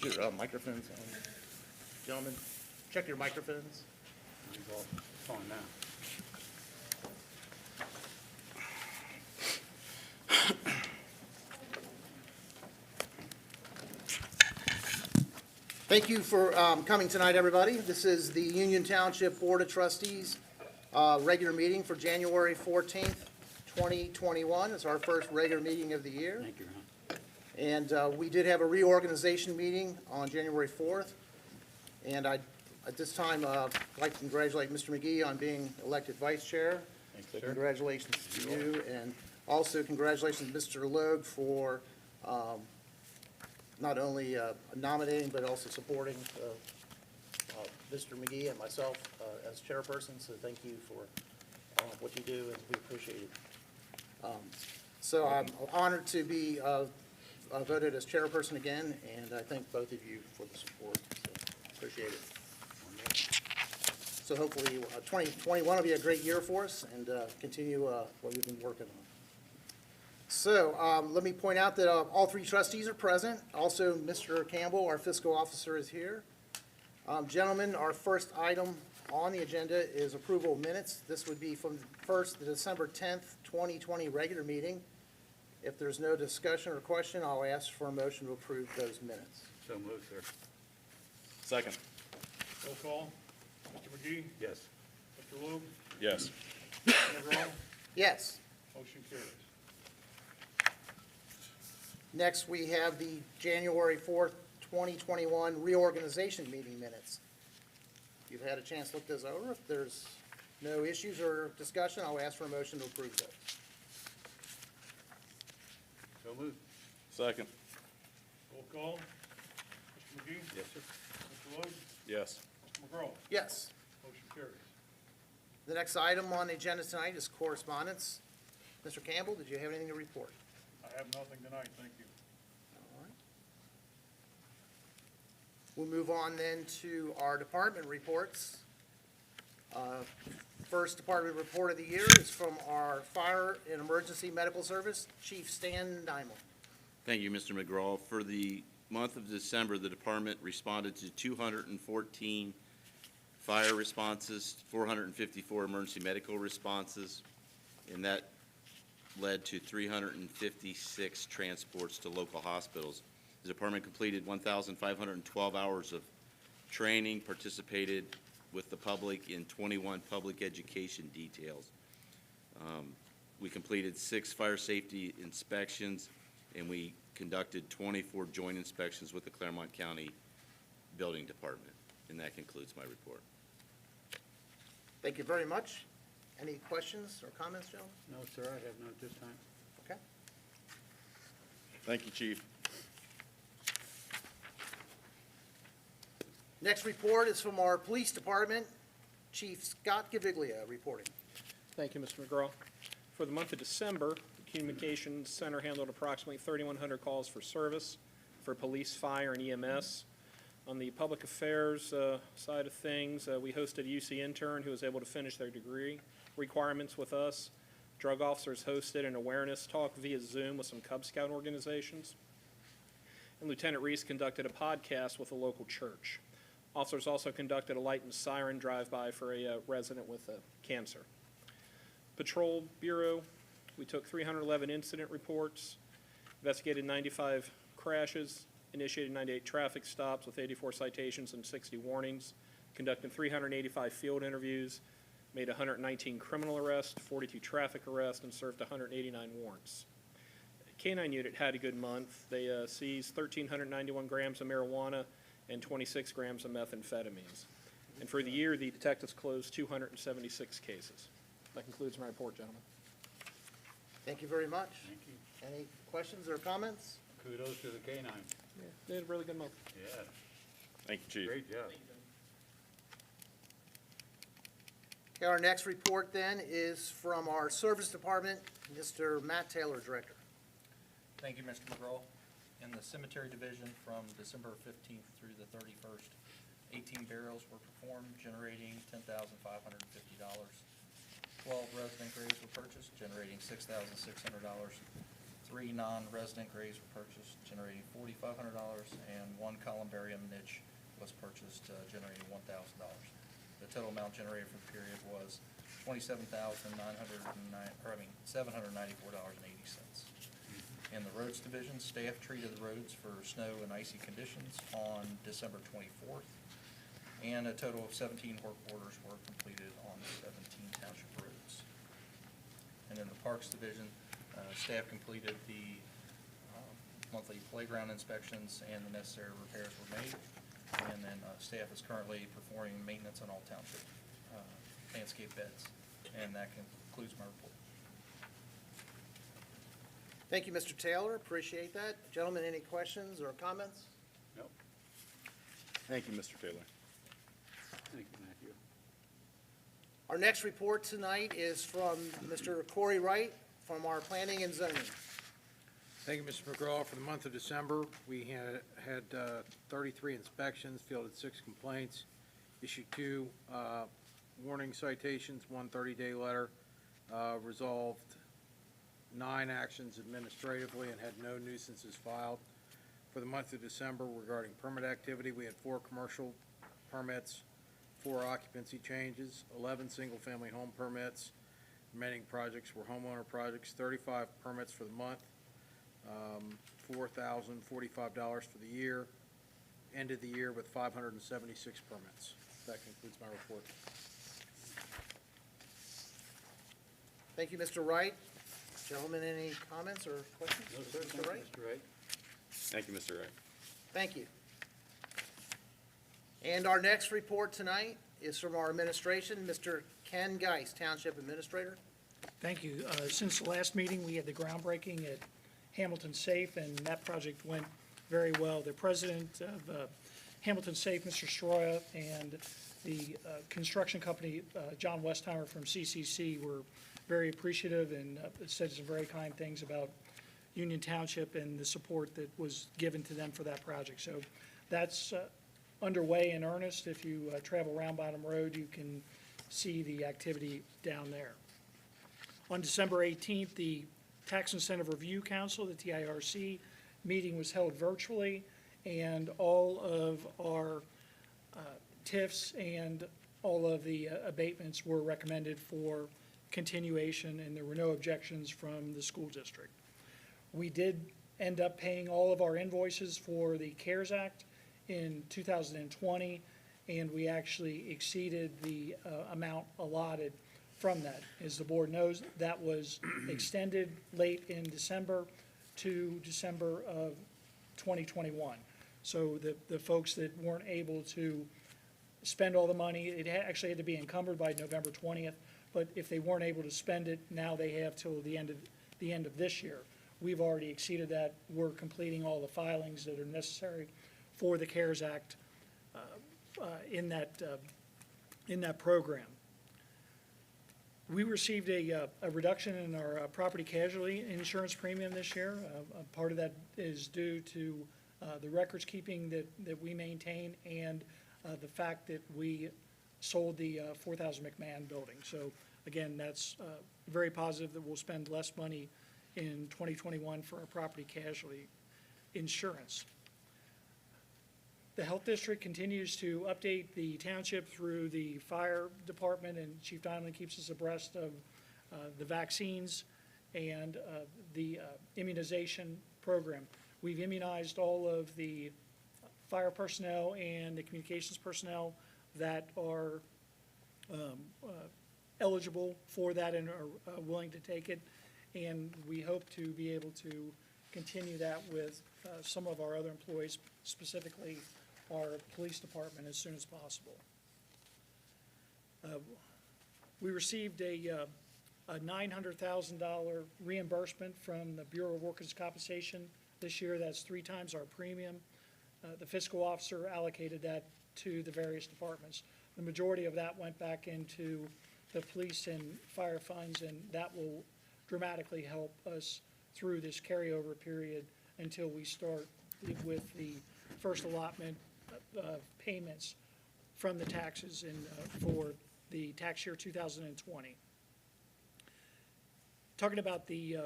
Is your microphones on? Gentlemen, check your microphones. It's on now. Thank you for coming tonight, everybody. This is the Union Township Board of Trustees regular meeting for January 14th, 2021. It's our first regular meeting of the year. Thank you, Ron. And we did have a reorganization meeting on January 4th. And at this time, I'd like to congratulate Mr. McGee on being elected vice chair. Thanks, So sir. congratulations to you. And also congratulations to Mr. Logue for not only nominating, but also supporting Mr. McGee and myself as chairperson. So thank you for what you do, and we appreciate it. So I'm honored to be voted as chairperson again, and I thank both of you for the support. So appreciate it. So hopefully 2021 will be a great year for us, and continue what we've been working on. So let me point out that all three trustees are present. Also, Mr. Campbell, our fiscal officer, is here. Gentlemen, our first item on the agenda is approval of minutes. This would be from the December 10th, 2020 regular meeting. If there's no discussion or question, I'll ask for a motion to approve those minutes. So moved, sir. Second. Roll call. Mr. McGee? Yes. Mr. Logue? Yes. Mr. McGraw? Yes. Motion carries. Next, we have the January 4th, 2021 reorganization meeting minutes. You've had a chance to look those over. If there's no issues or discussion, I'll ask for a motion to approve those. So moved. Second. Roll call. Mr. McGee? Yes, sir. Mr. Logue? Yes. Mr. McGraw? Yes. Motion carries. The next item on the agenda tonight is correspondence. Mr. Campbell, did you have anything to report? I have nothing tonight, thank you. All right. We'll move on then to our department reports. First department report of the year is from our Fire and Emergency Medical Service, Chief Stan Dimel. Thank you, Mr. McGraw. For the month of December, the department responded to 214 fire responses, 454 emergency medical responses, and that led to 356 transports to local hospitals. The department completed 1,512 hours of training, participated with the public in 21 public education details. We completed 6 fire safety inspections, and we conducted 24 joint inspections with the Clermont County Building Department. And that concludes my report. Thank you very much. Any questions or comments, gentlemen? No, sir, I have none at this time. Okay. Thank you, Chief. Next report is from our Police Department, Chief Scott Gaviglia reporting. Thank you, Mr. McGraw. For the month of December, the Communications Center handled approximately 3,100 calls for service for police, fire, and EMS. On the public affairs side of things, we hosted a UC intern who was able to finish their degree requirements with us. Drug officers hosted an awareness talk via Zoom with some Cub Scout organizations. And Lieutenant Reese conducted a podcast with a local church. Officers also conducted a light and siren drive-by for a resident with cancer. Patrol Bureau, we took 311 incident reports, investigated 95 crashes, initiated 98 traffic stops with 84 citations and 60 warnings, conducted 385 field interviews, made 119 criminal arrests, 42 traffic arrests, and served 189 warrants. K-9 unit had a good month. They seized 1,391 grams of marijuana and 26 grams of methamphetamines. And for the year, the detectives closed 276 cases. That concludes my report, gentlemen. Thank you very much. Thank you. Any questions or comments? Kudos to the K-9. Yeah, they had a really good month. Yeah, Thank you, Chief. great job. Okay, our next report then is from our Service Department, Mr. Matt Taylor, Director. Thank you, Mr. McGraw. In the Cemetery Division from December 15th through the 31st, 18 burials were performed, generating $10,550. 12 resident graves were purchased, generating $6,600. 3 non-resident graves were purchased, generating $4,500, and 1 columbarium niche was purchased, generating $1,000. The total amount generated for the period was $794.80. In the roads division, staff treated the roads for snow and icy conditions on December 24th, and a total of 17 work orders were completed on 17 township roads. And in the parks division, staff completed the monthly playground inspections, and the necessary repairs were made. And then staff is currently performing maintenance on all township landscape beds. And that concludes my report. Thank you, Mr. Taylor. Appreciate that. Gentlemen, any questions or comments? No. Thank you, Mr. Taylor. Thank you, Matthew. Our next report tonight is from Mr. Corey Wright from our Planning and Zoning. Thank you, Mr. McGraw. For the month of December, we had 33 inspections, fielded 6 complaints, issued 2 warning citations, 1 30-day letter, resolved 9 actions administratively, and had no nuisances filed. For the month of December, regarding permit activity, we had 4 commercial permits, 4 occupancy changes, 11 single-family home permits. Remaining projects were homeowner projects, 35 permits for the month, $4,045 for the year. Ended the year with 576 permits. That concludes my report. Thank you, Mr. Wright. Gentlemen, any comments or questions? No, sir. Mr. Wright? Mr. Wright. Thank you, Mr. Wright. Thank you. And our next report tonight is from our administration, Mr. Ken Geis, Township Administrator. Thank you. Since the last meeting, we had the groundbreaking at Hamilton Safe, and that project went very well. The president of Hamilton Safe, Mr. Stroya, and the construction company, John Westheimer from CCC, were very appreciative and said some very kind things about Union Township and the support that was given to them for that project. So that's underway in earnest. If you travel Round Bottom Road, you can see the activity down there. On December 18th, the Tax Incentive Review Council, the TIRC, meeting was held virtually, and all of our TIFs and all of the abatements were recommended for continuation, and there were no objections from the school district. We did end up paying all of our invoices for the CARES Act in 2020, and we actually exceeded the amount allotted from that. As the board knows, that was extended late in December to December of 2021. So the folks that weren't able to spend all the money, it actually had to be encumbered by November 20th, but if they weren't able to spend it, now they have till the end of this year. We've already exceeded that. We're completing all the filings that are necessary for the CARES Act in that program. We received a reduction in our property casualty insurance premium this year. A part of that is due to the records keeping that we maintain, and the fact that we sold the 4000 McMahon building. So again, that's very positive that we'll spend less money in 2021 for our property casualty insurance. The Health District continues to update the township through the fire department, and Chief Donnelly keeps us abreast of the vaccines and the immunization program. We've immunized all of the fire personnel and the communications personnel that are eligible for that and are willing to take it, and we hope to be able to continue that with some of our other employees, specifically our police department, as soon as possible. We received a $900,000 reimbursement from the Bureau of Workers' Compensation this year. That's 3 times our premium. The fiscal officer allocated that to the various departments. The majority of that went back into the police and fire funds, and that will dramatically help us through this carryover period until we start with the first allotment payments from the taxes for the tax year 2020. Talking about the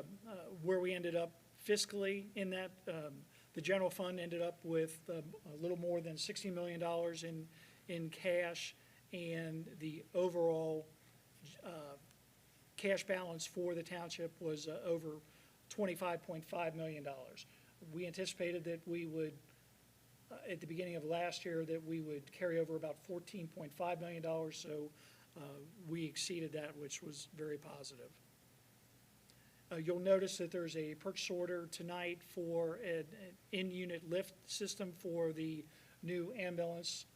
where we ended up fiscally in that. The general fund ended up with a little more than $60 million in cash, and the overall cash balance for the township was over $25.5 million. We anticipated that we would, at the beginning of last year, that we would carry over about $14.5 million, so we exceeded that, which was very positive. You'll notice that there's a purchase order tonight for an in-unit lift system for the new ambulance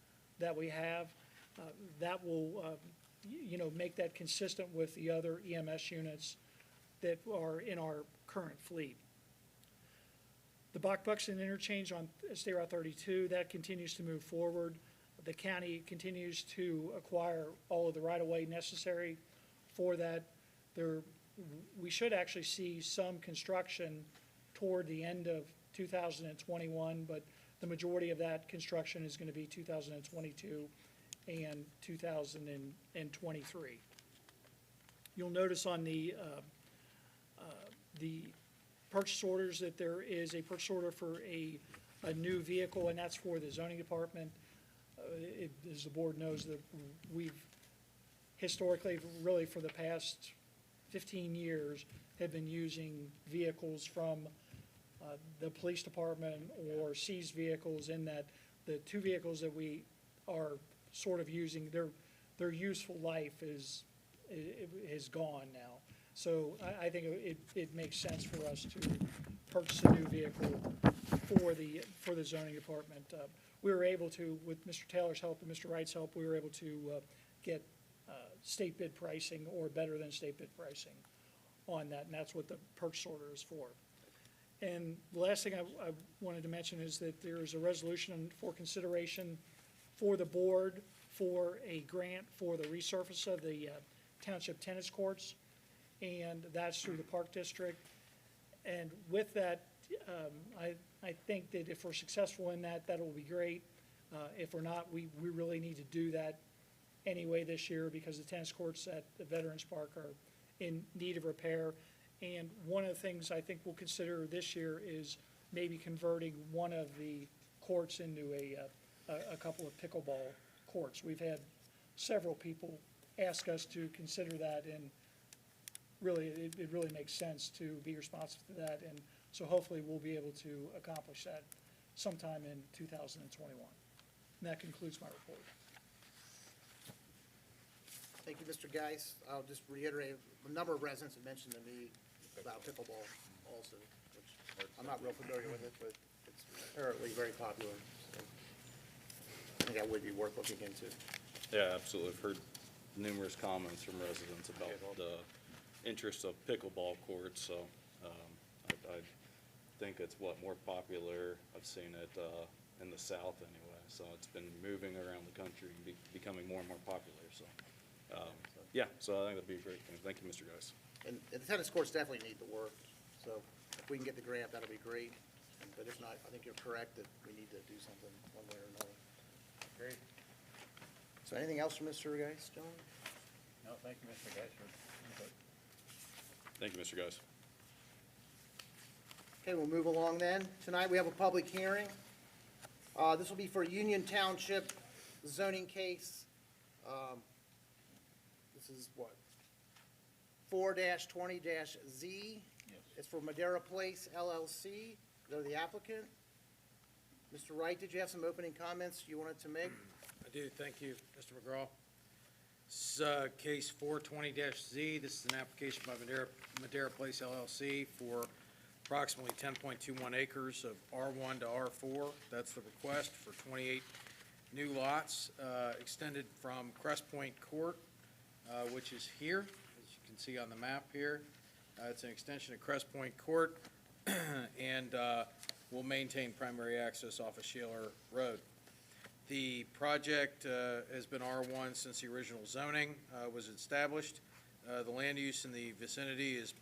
that we have. That will, make that consistent with the other EMS units that are in our current fleet. The Buxton interchange on State Route 32, that continues to move forward. The county continues to acquire all of the right-of-way necessary for that. We should actually see some construction toward the end of 2021, but the majority of that construction is going to be 2022 and 2023. You'll notice on the purchase orders that there is a purchase order for a new vehicle, and that's for the zoning department. As the board knows, that we've historically, really for the past 15 years, have been using vehicles from the police department or seized vehicles, in that the two vehicles that we are sort of using, their useful life is gone now. So I think it makes sense for us to purchase a new vehicle for the zoning department. We were able to, with Mr. Taylor's help and Mr. Wright's help, we were able to get state bid pricing or better than state bid pricing on that, and that's what the purchase order is for. And the last thing I wanted to mention is that there is a resolution for consideration for the board for a grant for the resurface of the township tennis courts, and that's through the Park District. And with that, I think that if we're successful in that, that'll be great. If we're not, we really need to do that anyway this year, because the tennis courts at the Veterans Park are in need of repair. And one of the things I think we'll consider this year is maybe converting one of the courts into a couple of pickleball courts. We've had several people ask us to consider that, and really, it really makes sense to be responsive to that. And so hopefully we'll be able to accomplish that sometime in 2021. And that concludes my report. Thank you, Mr. Geis. I'll just reiterate, a number of residents have mentioned to me about pickleball also, which I'm not real familiar with it, but it's apparently very popular. So I think that would be worth looking into. Yeah, absolutely. I've heard numerous comments from residents about the interest of pickleball courts, so I think it's more popular. I've seen it in the South anyway, so it's been moving around the country and becoming more and more popular, so. Yeah, so I think that'd be a great thing. Thank you, Mr. Geis. And the tennis courts definitely need the work, so if we can get the grant, that'll be great. But if not, I think you're correct that we need to do something one way or another. Great. So anything else from Mr. Geis, John? No, thank you, Mr. Geis, for input. Thank you, Mr. Geis. Okay, we'll move along then. Tonight, we have a public hearing. This will be for Union Township zoning case. This is what? 4-20-Z. Yes. It's for Madera Place LLC. They're the applicant. Mr. Wright, did you have some opening comments you wanted to make? I do, thank you, Mr. McGraw. This is case 420-Z. This is an application by Madera Place LLC for approximately 10.21 acres of R1 to R4. That's the request for 28 new lots extended from Crest Point Court, which is here, as you can see on the map here. It's an extension of Crest Point Court, and will maintain primary access off of Shaler Road. The project has been R1 since the original zoning was established. The land use in the vicinity is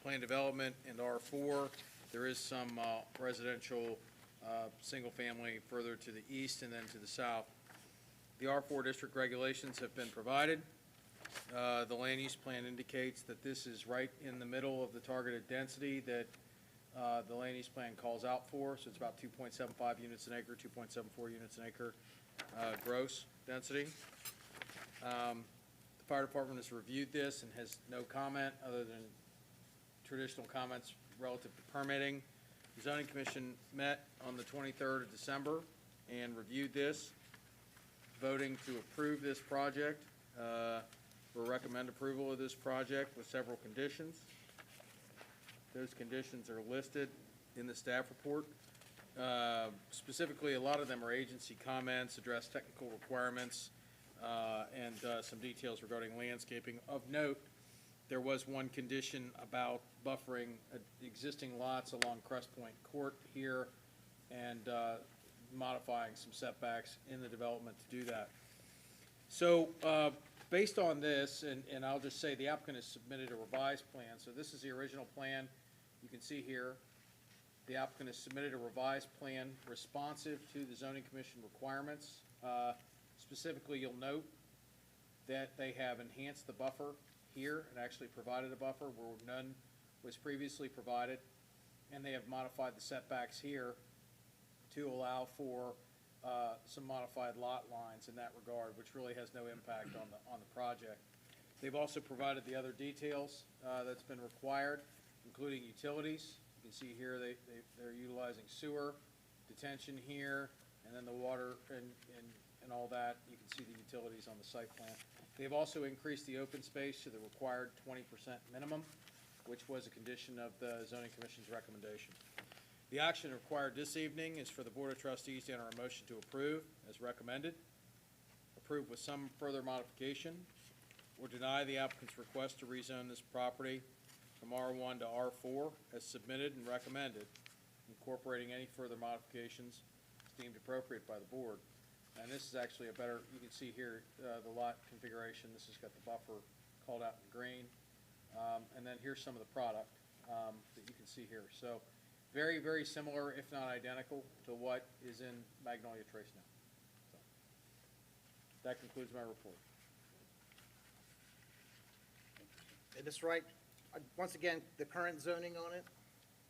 planned development, and R4. There is some residential single-family further to the east and then to the south. The R4 district regulations have been provided. The land use plan indicates that this is right in the middle of the targeted density that the land use plan calls out for, so it's about 2.75 units an acre, 2.74 units an acre gross density. The fire department has reviewed this and has no comment other than traditional comments relative to permitting. The zoning commission met on the 23rd of December and reviewed this, voting to approve this project, or recommend approval of this project with several conditions. Those conditions are listed in the staff report. Specifically, a lot of them are agency comments, address technical requirements, and some details regarding landscaping. Of note, there was one condition about buffering existing lots along Crest Point Court here and modifying some setbacks in the development to do that. So based on this, and I'll just say the applicant has submitted a revised plan. So this is the original plan. You can see here, the applicant has submitted a revised plan responsive to the zoning commission requirements. Specifically, you'll note that they have enhanced the buffer here and actually provided a buffer where none was previously provided. And they have modified the setbacks here to allow for some modified lot lines in that regard, which really has no impact on the project. They've also provided the other details that's been required, including utilities. You can see here they're utilizing sewer, detention here, and then the water and all that. You can see the utilities on the site plan. They've also increased the open space to the required 20% minimum, which was a condition of the zoning commission's recommendation. The action required this evening is for the Board of Trustees to enter a motion to approve as recommended, approve with some further modification, or deny the applicant's request to rezone this property from R1 to R4 as submitted and recommended, incorporating any further modifications deemed appropriate by the board. And this is actually a better, you can see here the lot configuration. This has got the buffer called out in green. And then here's some of the product that you can see here. So very, very similar, if not identical, to what is in Magnolia Trace now. So that concludes my report. And Mr. Wright, once again, the current zoning on it?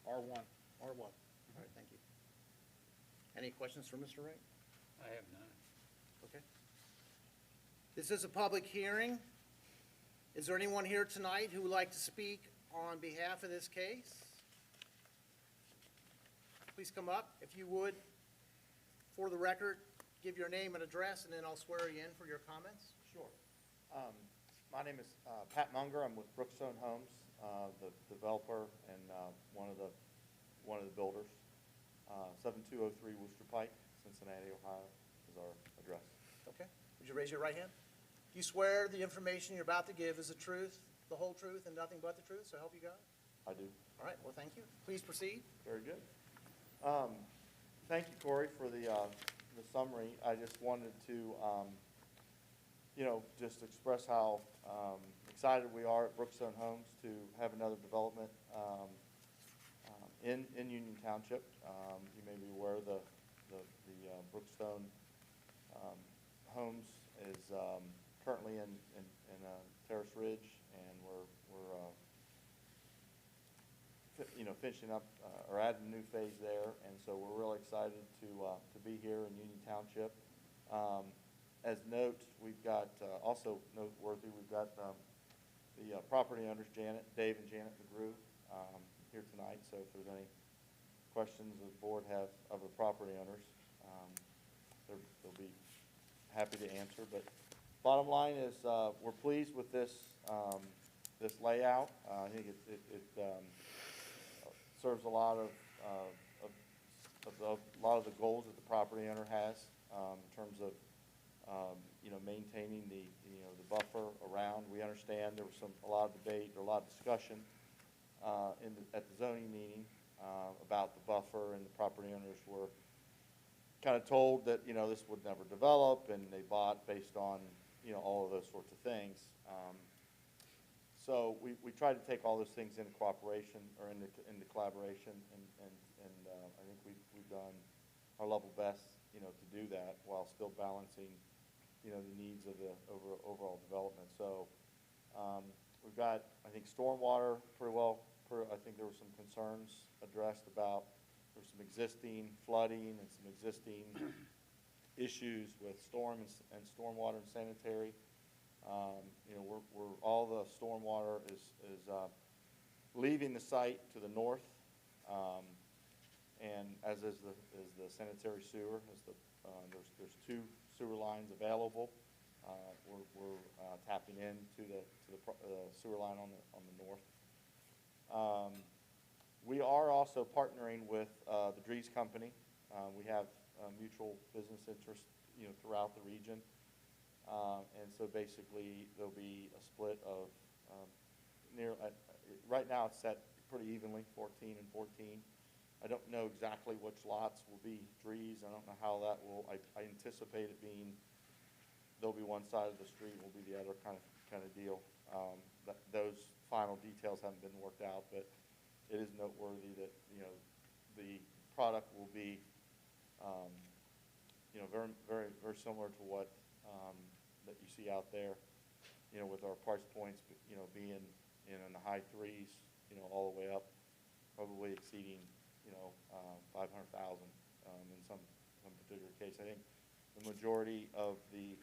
R1. R1. All right, thank you. Any questions for Mr. Wright? I have none. Okay. This is a public hearing. Is there anyone here tonight who would like to speak on behalf of this case? Please come up, if you would, for the record, give your name and address, and then I'll swear you in for your comments. Sure. My name is Pat Munger. I'm with Brookstone Homes, the developer and one of the builders. 7203 Worcester Pike, Cincinnati, Ohio is our address. Okay. Would you raise your right hand? Do you swear the information you're about to give is the truth, the whole truth, and nothing but the truth, so help you God? I do. All right, well, thank you. Please proceed. Very good. Thank you, Corey, for the summary. I just wanted to, just express how excited we are at Brookstone Homes to have another development in Union Township. You may be aware the Brookstone Homes is currently in Terrace Ridge, and we're finishing up or adding a new phase there, and so we're really excited to be here in Union Township. As note, we've got also noteworthy, we've got the property owners, Dave and Janet McGrew, here tonight. So if there's any questions the board have of the property owners, they'll be happy to answer. But bottom line is we're pleased with this layout. I think it serves a lot of the goals that the property owner has in terms of maintaining the buffer around. We understand there was a lot of debate or a lot of discussion at the zoning meeting about the buffer, and the property owners were kind of told that this would never develop, and they bought based on all of those sorts of things. So we try to take all those things into cooperation or into collaboration, and I think we've done our level best to do that while still balancing the needs of the overall development. So we've got, I think, stormwater pretty well I think there were some concerns addressed about, there's some existing flooding and some existing issues with storm and stormwater and sanitary. You know, all the stormwater is leaving the site to the north, and as is the sanitary sewer, there's two sewer lines available. We're tapping into the sewer line on the north. We are also partnering with the Drees Company. We have mutual business interests, you know, throughout the region. And so basically, there'll be a split of right now it's set pretty evenly, 14 and 14. I don't know exactly which lots will be Drees. I don't know how that will, I anticipate it being, there'll be one side of the street, will be the other kind of deal. Those final details haven't been worked out, but it is noteworthy that, you know, the product will be, you know, very, very, very similar to what that you see out there, you know, with our price points, you know, being, you know, in the high threes, you know, all the way up, probably exceeding, you know, 500,000 in some particular case. I think the majority of the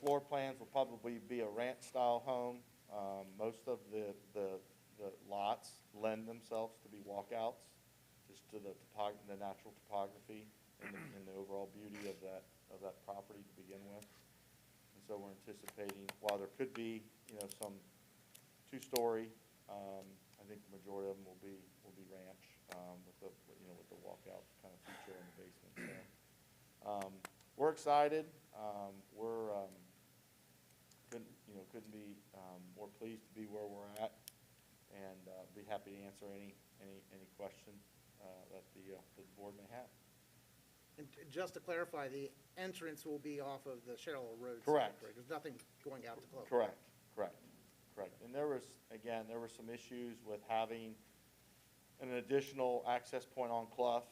floor plans will probably be a ranch-style home. Most of the lots lend themselves to be walkouts, just to the natural topography and the overall beauty of that property to begin with. And so we're anticipating, while there could be, you know, some two-story, I think the majority of them will be ranch, with the walkout kind of feature in the basement. So, we're excited. Couldn't be more pleased to be where we're at, and be happy to answer any question that the board may have. And just to clarify, the entrance will be off of the Cheryl Road. Correct. Side, right? There's nothing going out to Clermont. Correct. And there were some issues with having an additional access point on Clough.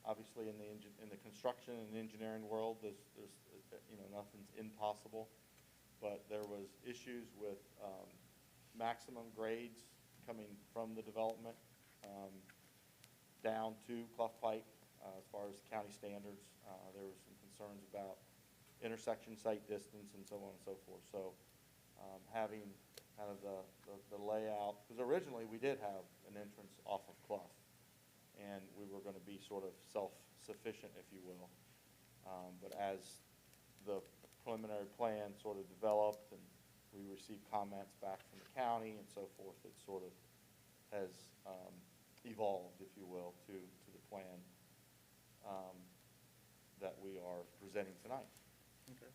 Obviously, in the construction and engineering world, there's nothing's impossible. But there was issues with maximum grades coming from the development down to Clough Pike as far as county standards. There were some concerns about intersection site distance and so on and so forth. So having kind of the layout, because originally we did have an entrance off of Clough, and we were going to be sort of self-sufficient, if you will. But as the preliminary plan sort of developed and we received comments back from the county and so forth, it sort of has evolved, if you will, to the plan that we are presenting tonight. Okay.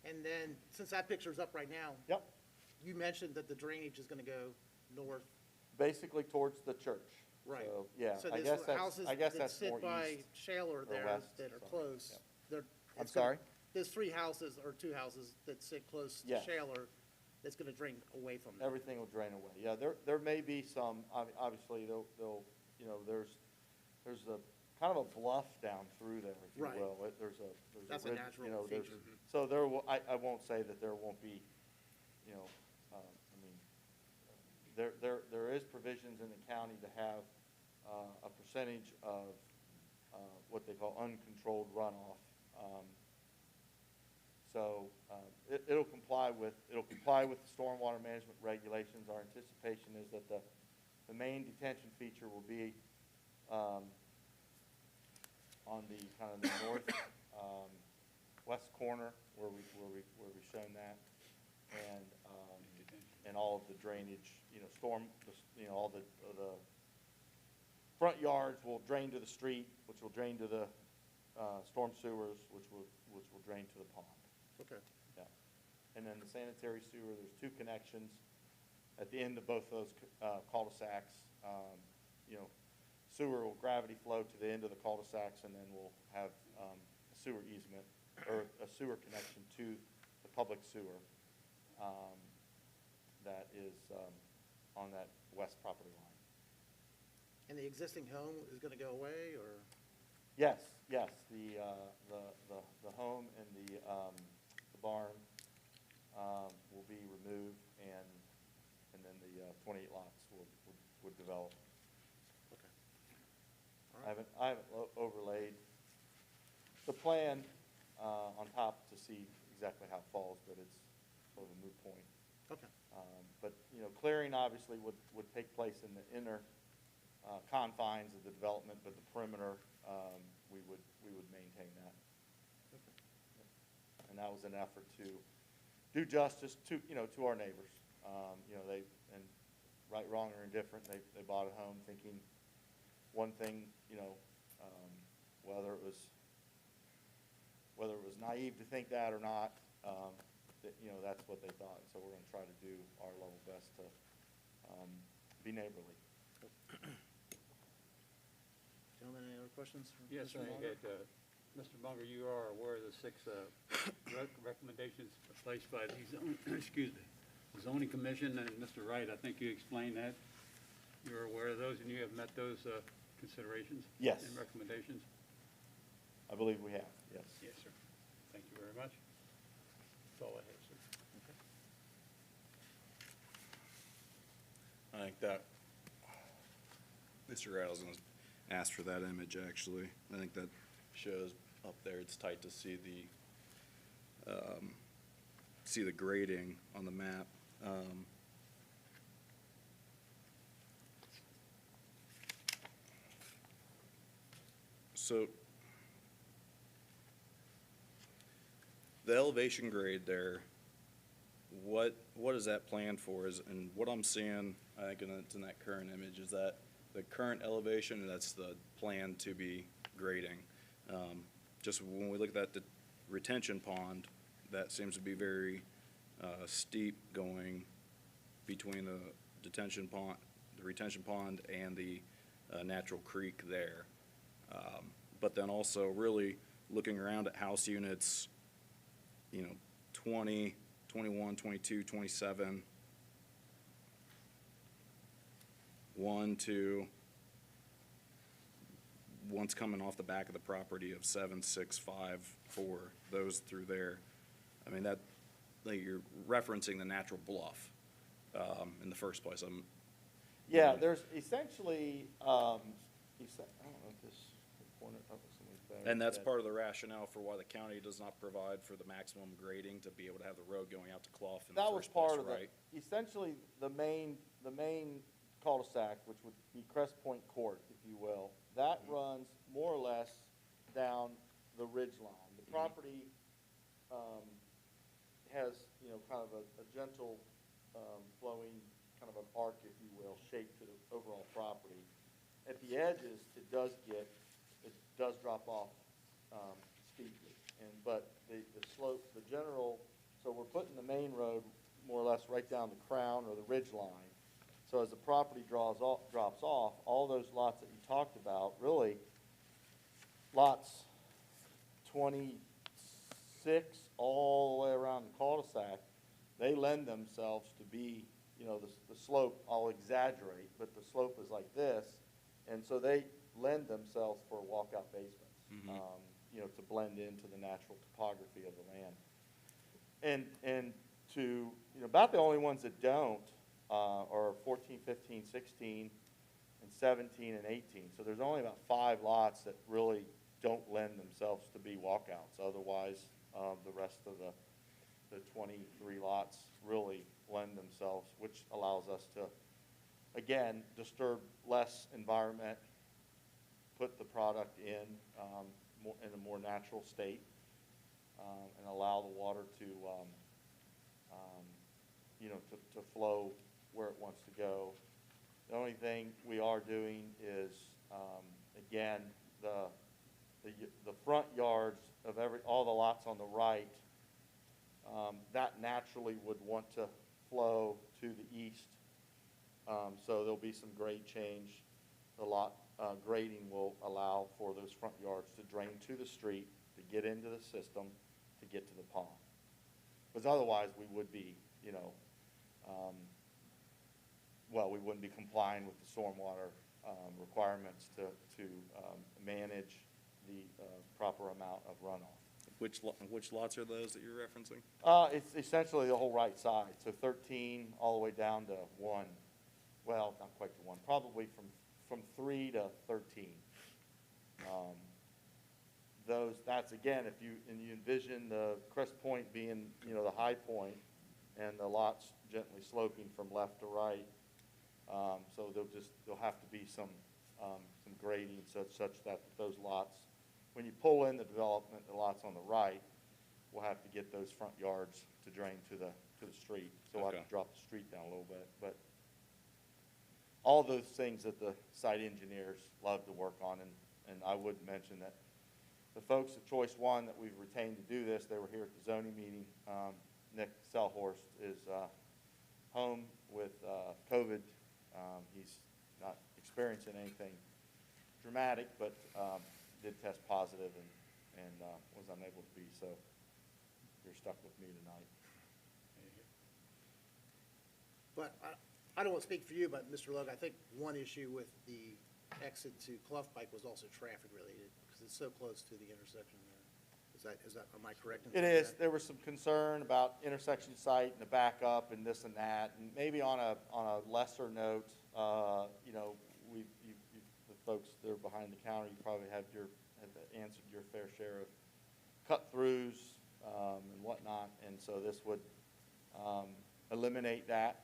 And then, since that picture's up right now. Yep. You mentioned that the drainage is going to go north. Basically towards the church. Right. So, yeah, So I there's guess houses that's that sit more by east. Shaler there west, that are sorry. close. Yep. They're- I'm it's gonna- sorry? There's 3 houses or 2 houses that sit close to Yes. Shaler that's going to drain away from them. Everything will drain away. Yeah, there may be some, obviously, they'll, you know, there's a kind of a bluff down through there, if you Right. will. There's That's a ridge, natural you know, there's- feature. So there will, I won't say that there won't be, you know, there is provisions in the county to have a percentage of what they call uncontrolled runoff. So it'll comply with the stormwater management regulations. Our anticipation is that the main detention feature will be on the kind of the north west corner where we've shown that, and all of the drainage, you know, all the front yards will drain to the street, which will drain to the storm sewers, which will drain to the pond. Okay. Yeah. And then the sanitary sewer, there's 2 connections at the end of both those cul-de-sacs. You know, sewer will gravity flow to the end of the cul-de-sacs, and then we'll have a sewer easement, or a sewer connection to the public sewer that is on that west property line. And the existing home is going to go away, or? Yes, the home and the barn will be removed, and then the 28 lots would develop. Okay. I haven't overlaid the plan on top to see exactly how it falls, but it's sort of a moot point. Okay. But, you know, clearing obviously would take place in the inner confines of the development, but the perimeter, we would maintain that. And that was an effort to do justice to, you know, to our neighbors. You know, and right, wrong, or indifferent, they bought a home thinking one thing, you know, whether it was naive to think that or not, that, you know, that's what they thought. So we're gonna try to do our level best to be neighborly. Gentlemen, any other questions? for Yes, Mr. Munger? Mr. Munger, you are aware of the 6 recommendations placed by the excuse me, the zoning commission, and Mr. Wright, I think you explained that. You're aware of those, and you have met those considerations? Yes. And recommendations? I believe we have, yes. Yes, sir. Thank you very much. That's all I have, sir. I think that Mr. Rattle's gonna ask for that image, actually. I think that shows up there, it's tight to see the grading on the map. So the elevation grade there, what is that planned for? And what I'm seeing, I think it's in that current image, is that the current elevation, and that's the plan to be grading. Just when we look at that retention pond, that seems to be very steep going between the retention pond and the natural creek there. But then also really looking around at house units, you know, 20, 21, 22, 27, 1, 2, one's coming off the back of the property of 7, 6, 5, 4, those through there. I mean, that, like, you're referencing the natural bluff in the first place. Yeah, there's essentially, I don't know if this pointed up with somebody's better. And that's part of the rationale for why the county does not provide for the maximum grading to be able to have the road going out to Clough in the That was first place, part of right? essentially the main cul-de-sac, which would be Crest Point Court, if you will. That runs more or less down the ridge line. The property has, you know, kind of a gentle flowing, kind of an arc, if you will, shape to the overall property. At the edges, it does drop off steeply. But the slope, the general, so we're putting the main road more or less right down the crown or the ridge line. So as the property drops off, all those lots that you talked about, really, lots 26 all the way around the cul-de-sac, they lend themselves to be, you know, the slope, I'll exaggerate, but the slope is like this, and so they lend themselves for walkout basements, you know, to blend into the natural topography of the land. And to, you know, about the only ones that don't are 14, 15, 16, and 17 and 18. So there's only about 5 lots that really don't lend themselves to be walkouts. Otherwise, the rest of the 23 lots really lend themselves, which allows us to, again, disturb less environment, put the product in a more natural state, and allow the water to, you know, to flow where it wants to go. The only thing we are doing is, again, the front yards of all the lots on the right, that naturally would want to flow to the east. So there'll be some grade change. The lot grading will allow for those front yards to drain to the street, to get into the system, to get to the pond. Because otherwise we would be, you know, well, we wouldn't be complying with the stormwater requirements to manage the proper amount of runoff. Which lots are those that you're referencing? It's essentially the whole right side, so 13 all the way down to 1. Well, not quite to 1, probably from 3 to 13. That's again, if you envision the crest point being, the high point, and the lots gently sloping from left to right. So there'll have to be some grading such that those lots, when you pull in the development, the lots on the right, we'll have to get those front yards to drain to the street. So we'll have Okay. to drop the street down a little bit, but all those things that the site engineers love to work on, and I would mention that the folks at Choice One that we've retained to do this, they were here at the zoning meeting. Nick Selhorst is home with COVID. He's not experiencing anything dramatic, but did test positive and was unable to be, so you're stuck with me tonight. But I don't want to speak for you, but Mr. Logue, I think one issue with the exit to Clough Pike was also traffic related, because it's so close to the intersection there. Am I correct in It saying is. that? There was some concern about intersection site and the backup and this and that, and maybe on a lesser note, the folks that are behind the counter, you probably have answered your fair share of cut-throughs and whatnot, and so this would eliminate that.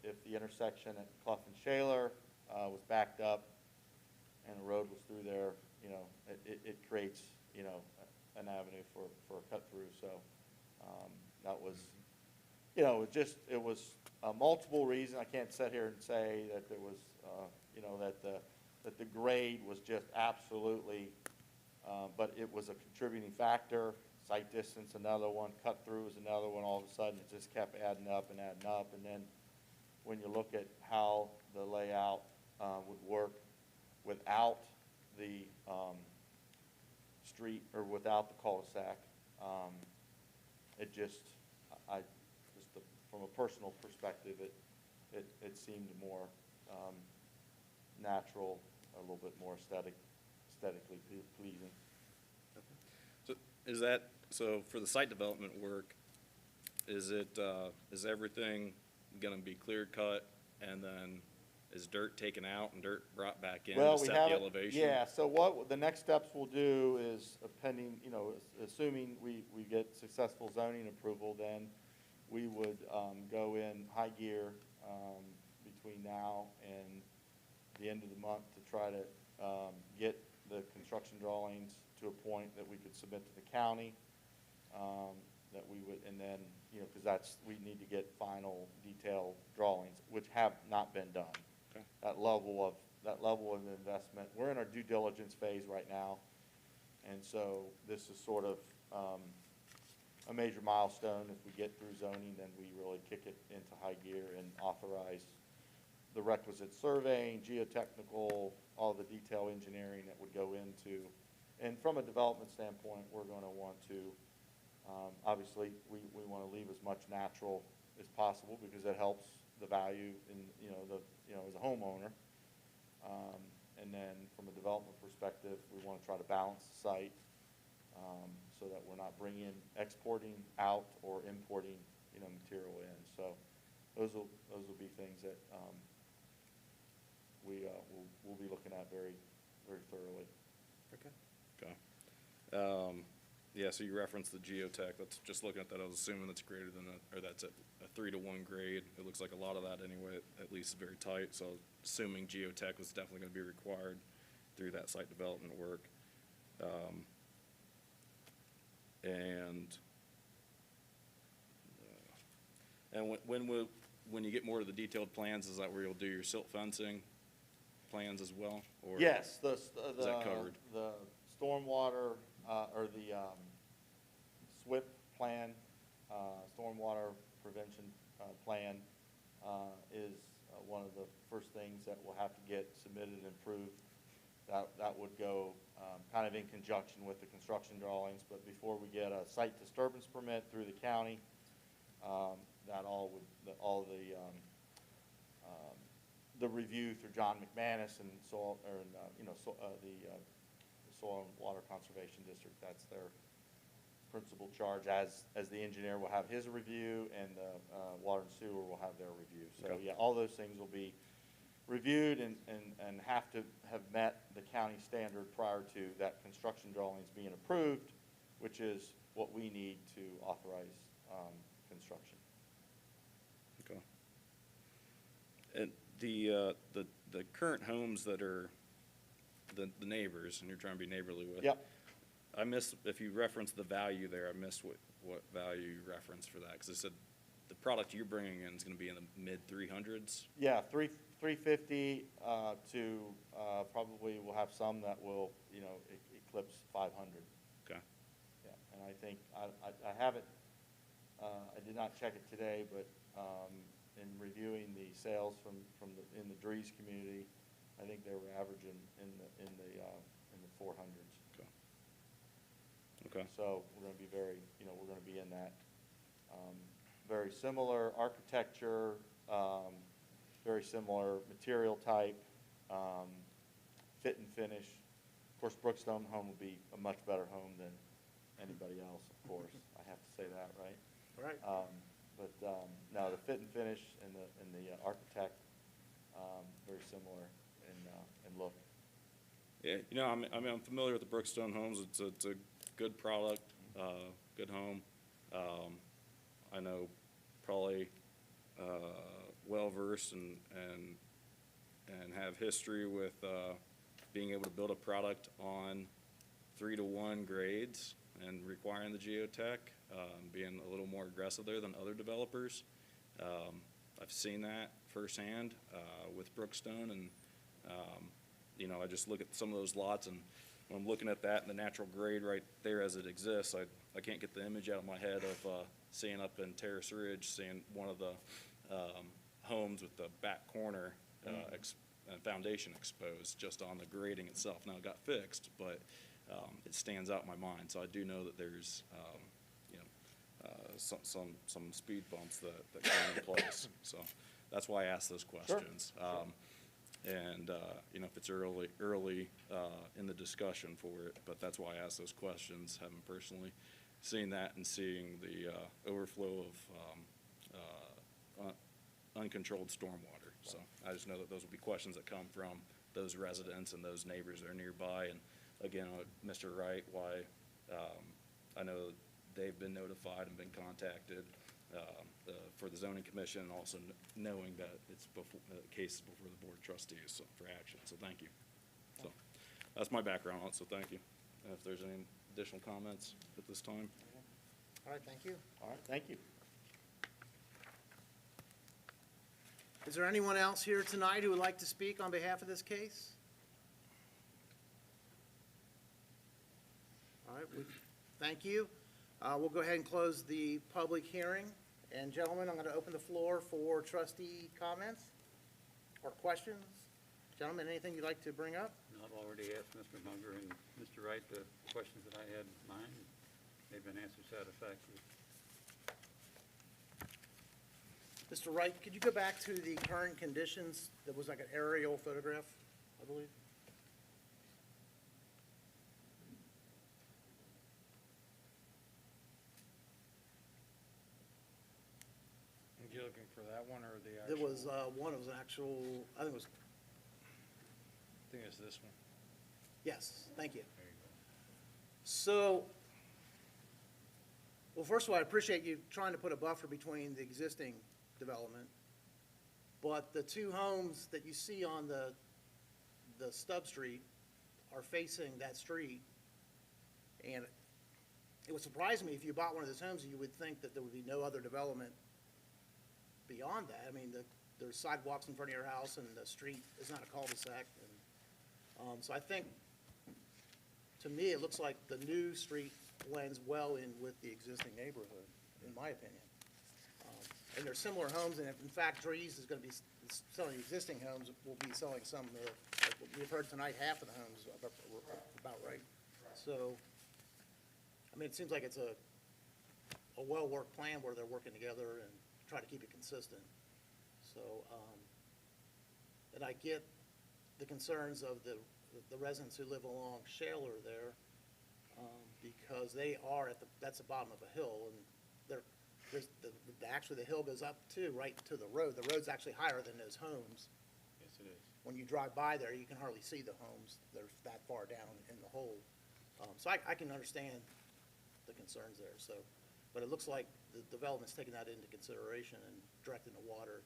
If the intersection at Clough and Shaler was backed up and a road was through there, it creates, an avenue for a cut-through. So that was, it was multiple reasons. I can't sit here and say that there was, that the grade was just absolutely, but it was a contributing factor. Site distance, another one. Cut-through was another one. All of a sudden, it just kept adding up and adding up. And then when you look at how the layout would work without the street or without the cul-de-sac, from a personal perspective, it seemed more natural, a little bit more aesthetically pleasing. So so for the site development work, is everything gonna be clear cut, and then is dirt taken out and dirt brought back in to set the elevation? Yeah, so what the next steps we'll do is pending, assuming we get successful zoning approval, then we would go in high gear between now and the end of the month to try to get the construction drawings to a point that we could submit to the county. That we would, and then, because we need to get final detailed drawings, which have not been done. Okay. That level of investment, we're in our due diligence phase right now, and so this is sort of a major milestone. If we get through zoning, then we really kick it into high gear and authorize the requisite surveying, geotechnical, all the detail engineering that would go into. And from a development standpoint, we're going to want to, obviously, we want to leave as much natural as possible because it helps the value in, as a homeowner. And then from a development perspective, we want to try to balance the site so that we're not exporting out or importing, material in. So those will be things that we'll be looking at very, very thoroughly. Okay. Okay. Yeah, so you referenced the geotech. That's just looking at that. I was assuming that's greater than that's at a 3-to-1 grade. It looks like a lot of that anyway, at least very tight. So assuming geotech was definitely going to be required through that site development work. And when you get more to the detailed plans, is that where you'll do your silt fencing plans as well? Or Yes, is that covered? the stormwater, or the SWIP plan, stormwater prevention plan, is one of the first things that will have to get submitted and approved. That would go kind of in conjunction with the construction drawings, but before we get a site disturbance permit through the county, that the review through John McManus and the Soil and Water Conservation District, that's principal charge as the engineer will have his review and water and sewer will have their review. So, Okay. yeah, all those things will be reviewed and have to have met the county standard prior to that construction drawings being approved, which is what we need to authorize construction. Okay. And the current homes that are the neighbors, and you're trying to be neighborly with. Yep. I missed, if you referenced the value there, I missed what value you referenced for that, because it said the product you're bringing in is gonna be in the mid-300s? Yeah, 350 to probably we'll have some that will, eclipse 500. Okay, Yeah, and I think, I haven't, I did not check it today, but in reviewing the sales in the Drees community, I think they were averaging in the 400s. okay. Okay, So we're gonna be very, we're gonna be in that, very similar architecture, very similar material type, fit and finish. Of course, Brookstone home will be a much better home than anybody else, of course. I have to say that, right? Right. But no, the fit and finish and the architect, very similar in look. yeah, I'm familiar with the Brookstone homes, it's a good product, good home. I know probably, well-versed and have history with, being able to build a product on 3-to-1 grades and requiring the geotech, being a little more aggressive there than other developers. I've seen that firsthand, with Brookstone, and, I just look at some of those lots, and when I'm looking at that and the natural grade right there as it exists, I can't get the image out of my head of, seeing up in Terrace Ridge, seeing one of the, homes with the back corner, foundation exposed just on the grading itself. Now, it got fixed, but it stands out in my mind. So I do know that there's, some speed bumps that come into place. So that's why I asked those questions. And, if it's early in the discussion for it, but that's why I asked those questions, having personally seen that and seeing the overflow of uncontrolled stormwater. So I just know that those will be questions that come from those residents and those neighbors that are nearby. And again, Mr. Wright, why I know they've been notified and been contacted for the zoning commission, and also knowing that it's before, the case is before the board of trustees, so, for action. So thank you. So that's my background on it, so thank you. And if there's any additional comments at this time. All right, thank you. All right, thank you. Is there anyone else here tonight who would like to speak on behalf of this case? All right, thank you. We'll go ahead and close the public hearing. And gentlemen, I'm going to open the floor for trustee comments or questions. Gentlemen, anything you'd like to bring up? No, I've already asked Mr. Munger and Mr. Wright the questions that I had in mind. They've been answered satisfactorily. Mr. Wright, could you go back to the current conditions? There was like an aerial photograph, I believe. Are you looking for that one or the actual? There was one, it was an actual, I think it was, I think it's this one. yes, thank you. So, well, first of all, I appreciate you trying to put a buffer between the existing development, but the two homes that you see on the stub street are facing that street, and it would surprise me if you bought one of those homes, you would think that there would be no other development beyond that. I mean, there's sidewalks in front of your house, and the street is not a cul-de-sac, and so I think, to me, it looks like the new street blends well in with the existing neighborhood, in my opinion. And they're similar homes, and if, in fact, Drees is going to be selling existing homes, we'll be selling some, like we've heard tonight, half of the homes are about right. So, I mean, it seems like it's a well-worked plan where they're working together and try to keep it consistent. So, and I get the concerns of the residents who live along Shaler there, because they are at the, that's the bottom of a hill, and actually, the hill goes up too, right to the road. The road's actually higher than those homes. Yes, it is. When you drive by there, you can hardly see the homes. They're that far down in the hole. So I can understand the concerns there, so, but it looks like the development's taking that into consideration and directing the water,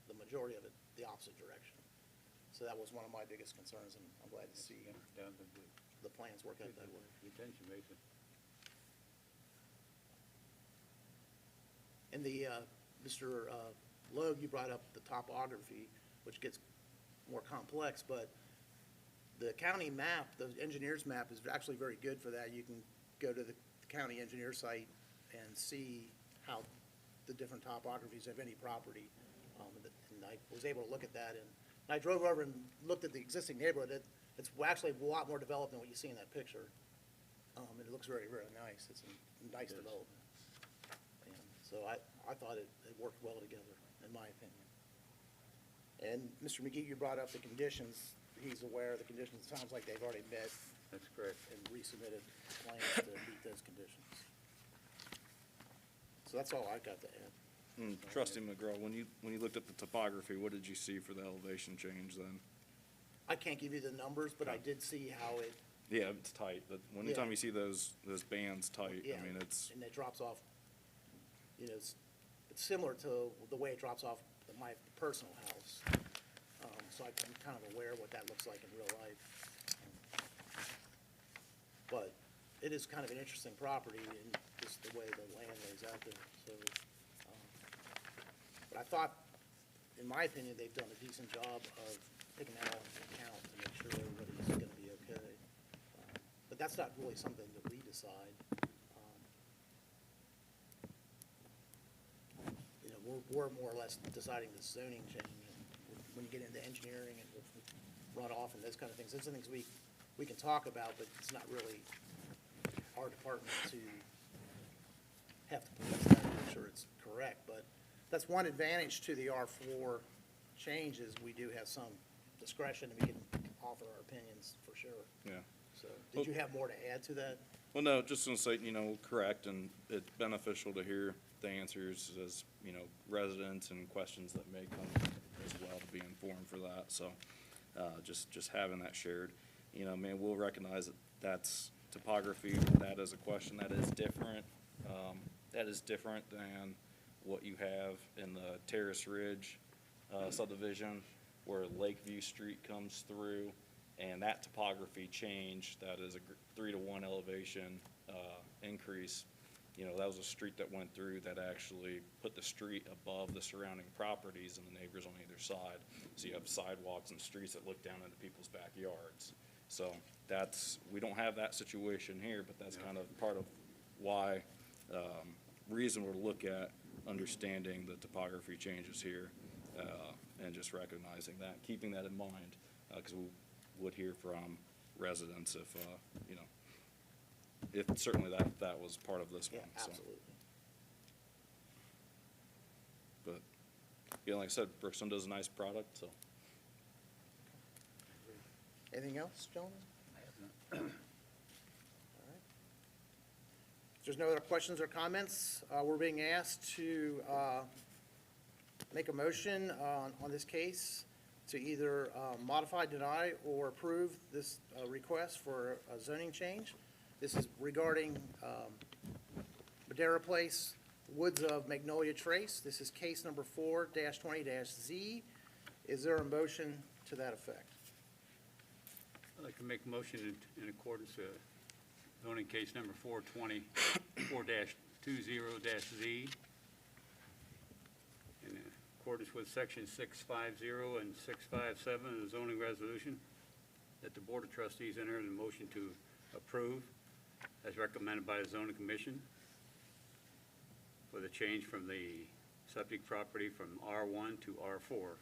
the majority of it, the opposite direction. So that was one of my biggest concerns, and I'm glad to see Down to the plans work out that way. retention basin. And the, Mr. Logue, you brought up the topography, which gets more complex, but the county map, the engineer's map is actually very good for that. You can go to the county engineer site and see how the different topographies of any property. And I was able to look at that, and I drove over and looked at the existing neighborhood. It's actually a lot more developed than what you see in that picture. And it looks very, very nice. It's a nice development. And so I thought it worked well together, in my opinion. And Mr. McGee, you brought up the conditions. He's aware of the conditions. It sounds like they've already met That's correct. and resubmitted plans to meet those conditions. So that's all I've got to add. Trustee McGraw, when you looked at the topography, what did you see for the elevation change then? I can't give you the numbers, but I did see how it, Yeah, it's tight, but anytime Yeah. you see those bands tight, yeah, I mean, it's, and it drops off, you know, it's similar to the way it drops off at my personal house. So I'm kind of aware of what that looks like in real life. But it is kind of an interesting property and just the way the land lays out there, so. But I thought, in my opinion, they've done a decent job of taking that all into account to make sure everybody's gonna be okay. But that's not really something that we decide. You know, we're more or less deciding the zoning change. When you get into engineering and runoff and those kind of things, those are things we can talk about, but it's not really our department to have to police that and make sure it's correct. But that's one advantage to the R4 change is we do have some discretion and we can offer our opinions for sure. yeah. So, did you have more to add to that? Well, no, just gonna say, correct, and it's beneficial to hear the answers as, residents and questions that may come as well to be informed for that, so, just having that shared. We'll recognize that that's topography, that is a question that is different, than what you have in the Terrace Ridge, subdivision, where Lakeview Street comes through, and that topography change, that is a 3-to-1 elevation, increase. That was a street that went through that actually put the street above the surrounding properties and the neighbors on either side. So you have sidewalks and streets that look down into people's backyards. So we don't have that situation here, but that's kind of part of why, reason we're to look at understanding the topography changes here, and just recognizing that, keeping that in mind, because we would hear from residents if certainly that was part of this Yeah, one. So. absolutely. But, like I said, Brookstone does a nice product, so. Anything else, gentlemen? All right. If there's no other questions or comments, we're being asked to make a motion on this case to either modify, deny, or approve this request for a zoning change. This is regarding Madera Place, Woods of Magnolia Trace. This is case number 4-20-Z. Is there a motion to that effect? I'd like to make a motion in accordance with zoning case number 420-20-Z. In accordance with section 650 and 657 of the zoning resolution, that the Board of Trustees enter the motion to approve as recommended by the zoning commission for the change from the subject property from R1 to R4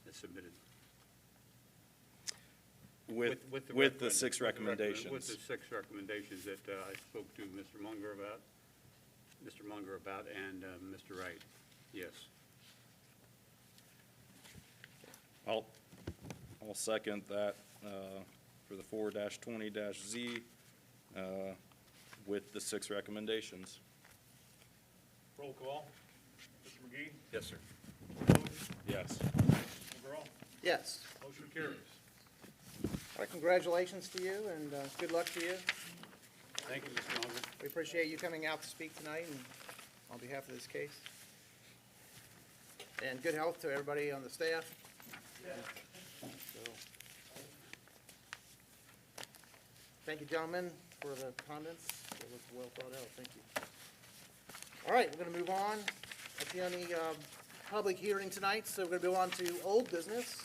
as submitted. With the 6 recommendations. With the 6 recommendations that I spoke to Mr. Munger about, and Mr. Wright. Yes. I'll second that, for the 4-20-Z with the 6 recommendations. Roll call. Mr. McGee? Yes, sir. Mr. Lewis? Yes. Mr. McGraw? Yes. Motion carries. All right, congratulations to you, and good luck to you. Thank you, Mr. Munger. We appreciate you coming out to speak tonight and on behalf of this case. And good health to everybody on the staff. So, thank you, gentlemen, for the comments. It was well thought out. Thank you. All right, we're going to move on. That's the only public hearing tonight, so we're going to go on to old business.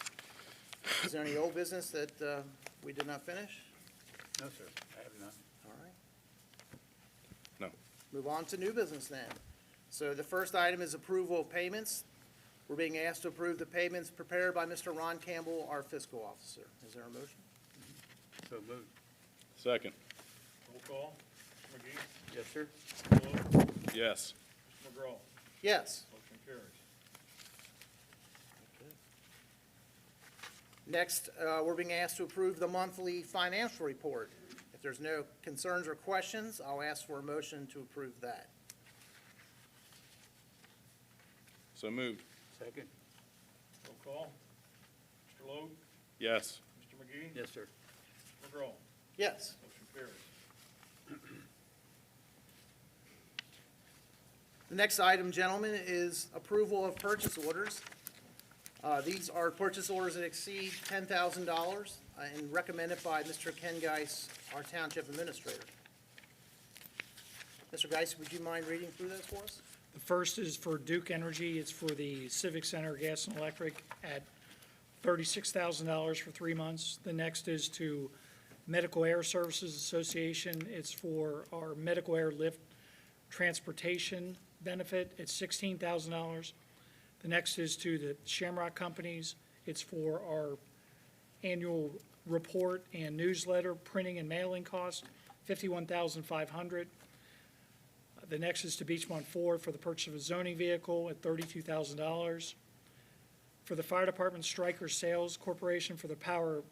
Is there any old business that we did not finish? No, sir, I have none. All right. No. Move on to new business then. So the first item is approval of payments. We're being asked to approve the payments prepared by Mr. Ron Campbell, our fiscal officer. Is there a motion? So moved. Second. Roll call. Mr. McGee? Yes, sir. Mr. Lewis? Yes. Mr. McGraw? Yes. Motion carries. Next, we're being asked to approve the monthly financial report. If there's no concerns or questions, I'll ask for a motion to approve that. So moved. Second. Roll call. Mr. Logue? Yes. Mr. McGee? Yes, sir. Mr. McGraw? Yes. Motion carries. The next item, gentlemen, is approval of purchase orders. These are purchase orders that exceed $10,000 and recommended by Mr. Ken Geis, our Township Administrator. Mr. Geis, would you mind reading through those for us? The first is for Duke Energy. It's for the Civic Center Gas and Electric at $36,000 for 3 months. The next is to Medical Air Services Association. It's for our medical air lift transportation benefit. It's $16,000. The next is to the Shamrock Companies. It's for our annual report and newsletter printing and mailing cost, $51,500. The next is to Beachmont Ford for the purchase of a zoning vehicle at $32,000. For the Fire Department Stryker Sales Corporation for the power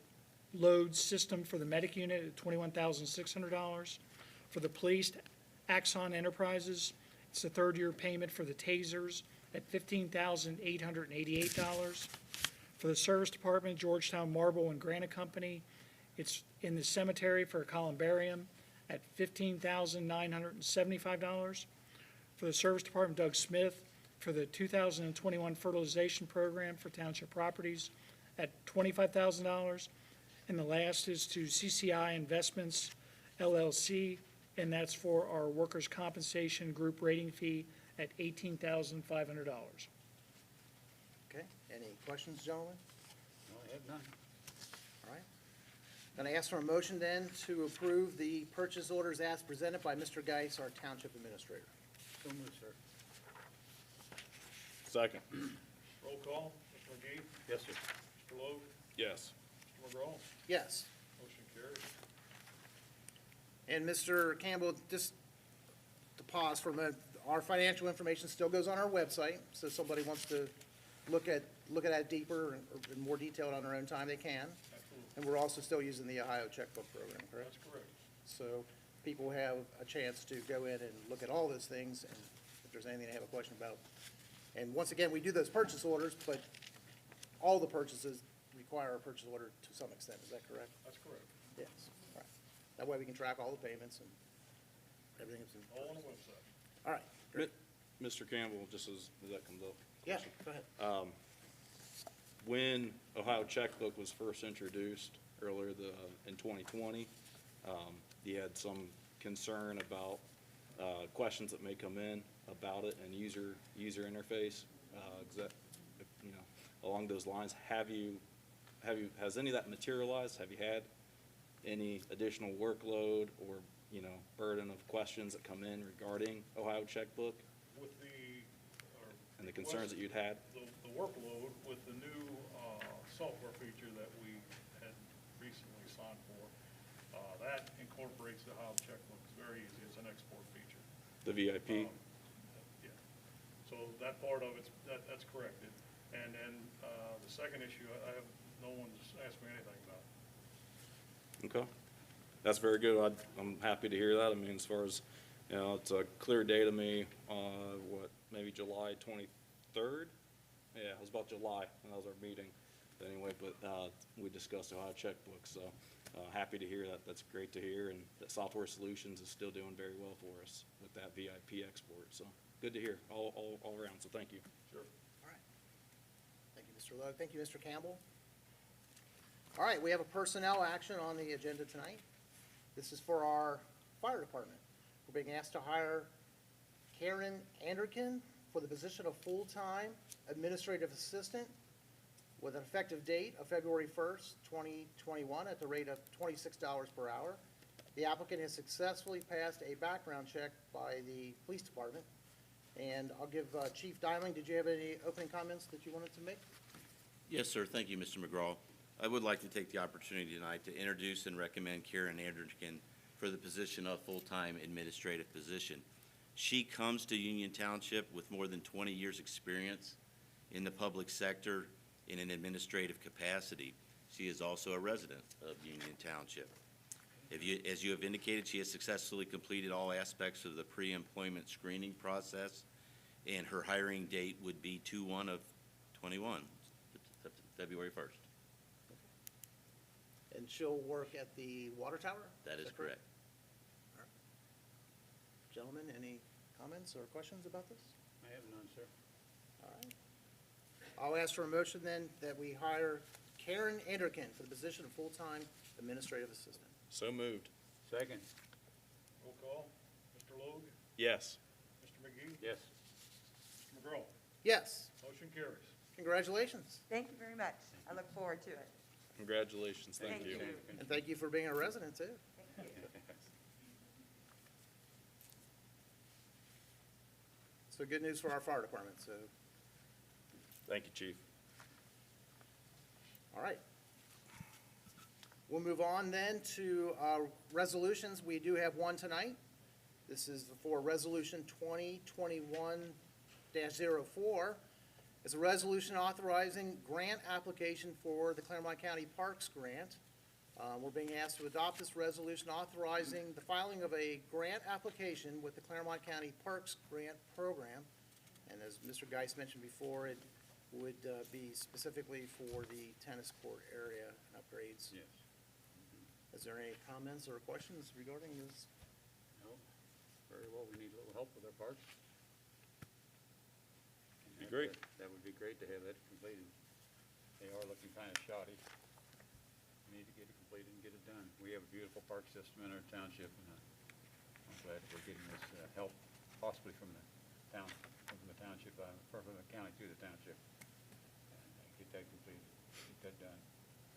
load system for the medic unit at $21,600. For the police, Axon Enterprises, it's the third-year payment for the tasers at $15,888. For the Service Department, Georgetown Marble and Granite Company, it's in the cemetery for a columbarium at $15,975. For the Service Department, Doug Smith, for the 2021 fertilization program for township properties at $25,000. And the last is to CCI Investments LLC, and that's for our workers' compensation group rating fee at $18,500. Okay, any questions, gentlemen? No, I have none. All right. Going to ask for a motion then to approve the purchase orders as presented by Mr. Geis, our Township Administrator. So moved, sir. Second. Roll call. Mr. McGee? Yes, sir. Mr. Logue? Yes. Mr. McGraw? Yes. Motion carries. And Mr. Campbell, just to pause for a minute, our financial information still goes on our website, so if somebody wants to look at that deeper or in more detail on their own time, they can. Absolutely. And we're also still using the Ohio checkbook program, correct? That's correct. So people have a chance to go in and look at all those things, and if there's anything they have a question about. And once again, we do those purchase orders, but all the purchases require a purchase order to some extent, is that correct? That's correct. Yes. Right. That way we can track all the payments and everything that's in. All on the website. All right. Mi- Mr. Campbell, just as that comes up. Yeah, go ahead. When Ohio Checkbook was first introduced earlier in 2020, you had some concern about questions that may come in about it and user interface. Along those lines, has any of that materialized? Have you had any additional workload or burden of questions that come in regarding Ohio Checkbook With the, and the concerns that you'd had? the workload with the new software feature that we had recently signed for, that incorporates the Ohio checkbook. It's very easy. It's an export feature. The VIP? Yeah. So that part of it's, that's corrected. And then the second issue, I have, no one's asked me anything about. Okay. That's very good. I'm happy to hear that. I mean, as far as, you know, it's a clear day to me, maybe July 23rd? Yeah, it was about July, and that was our meeting. Anyway, but we discussed Ohio checkbooks, so happy to hear that. That's great to hear, and that Software Solutions is still doing very well for us with that VIP export. So good to hear all around, so thank you. Sure. All right. Thank you, Mr. Logue. Thank you, Mr. Campbell. All right, we have a personnel action on the agenda tonight. This is for our fire department. We're being asked to hire Karen Anderkin for the position of full-time administrative assistant with an effective date of February 1st, 2021, at the rate of $26 per hour. The applicant has successfully passed a background check by the police department. And I'll give Chief Dialing, did you have any opening comments that you wanted to make? Yes, sir. Thank you, Mr. McGraw. I would like to take the opportunity tonight to introduce and recommend Karen Anderkin for the position of full-time administrative position. She comes to Union Township with more than 20 years' experience in the public sector in an administrative capacity. She is also a resident of Union Township. As you have indicated, she has successfully completed all aspects of the pre-employment screening process, and her hiring date would be 2/1/21, February 1st. And she'll work at the water tower? That is correct. All right. Gentlemen, any comments or questions about this? I have none, sir. All right. I'll ask for a motion then that we hire Karen Anderkin for the position of full-time administrative assistant. So moved. Second. Roll call. Mr. Logue, Yes. Mr. McGee, Yes. Mr. McGraw. Yes, Motion carries. congratulations, Thank you very much. I look forward to it. Congratulations. Thank Thank you. you. and thank you for being a resident, too. Thank you. So good news for our fire department, so, Thank you, Chief. all right. We'll move on then to resolutions. We do have one tonight. This is for Resolution 2021-04. It's a resolution authorizing grant application for the Clermont County Parks Grant. We're being asked to adopt this resolution authorizing the filing of a grant application with the Clermont County Parks Grant Program. And as Mr. Geis mentioned before, it would be specifically for the tennis court area and upgrades. Yes. Is there any comments or questions regarding this? No, very well. We need a little help with our parks. Be great. That would be great to have that completed. They are looking kind of shoddy. We need to get it completed and get it done. We have a beautiful park system in our township, and I'm glad we're getting this help possibly from the town, from the township, from the county to the township. And get that completed, get that done.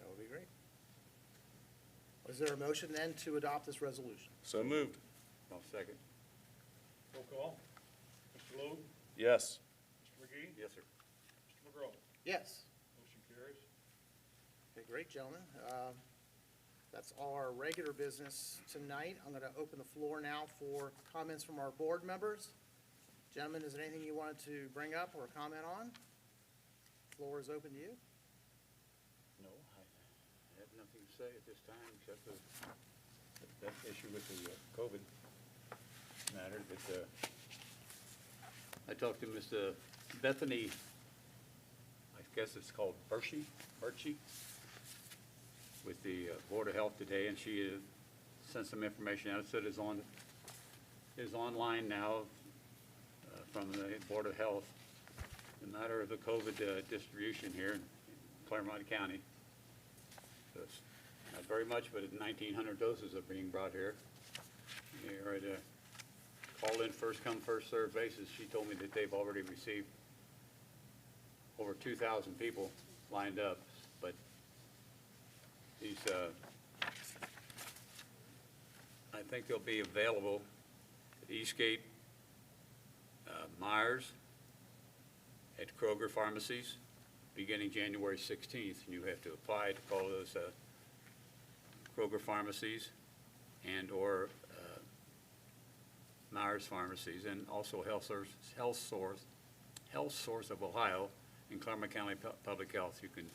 That would be great. Is there a motion then to adopt this resolution? So moved. I'll second. Roll call. Mr. Logue, Yes. Mr. McGee, Yes, sir. Mr. McGraw. Yes. Motion carries. Okay, great, gentlemen. That's all our regular business tonight. I'm going to open the floor now for comments from our board members. Gentlemen, is there anything you wanted to bring up or comment on? Floor is open to you. No, I have nothing to say at this time except for that issue with the COVID matter that, I talked to Miss Bethany, I guess it's called Birchie, with the Board of Health today, and she sent some information out. It said it's online now from the Board of Health, the matter of the COVID distribution here in Clermont County. So it's not very much, but 1,900 doses are being brought here. You're at a call-in, first-come, first-served basis. She told me that they've already received over 2,000 people lined up, but these, I think they'll be available at Eastgate, Myers, at Kroger pharmacies, beginning January 16th. And you have to apply to call those Kroger pharmacies and/or Myers pharmacies, and also Health Source of Ohio in Clermont County Public Health. You can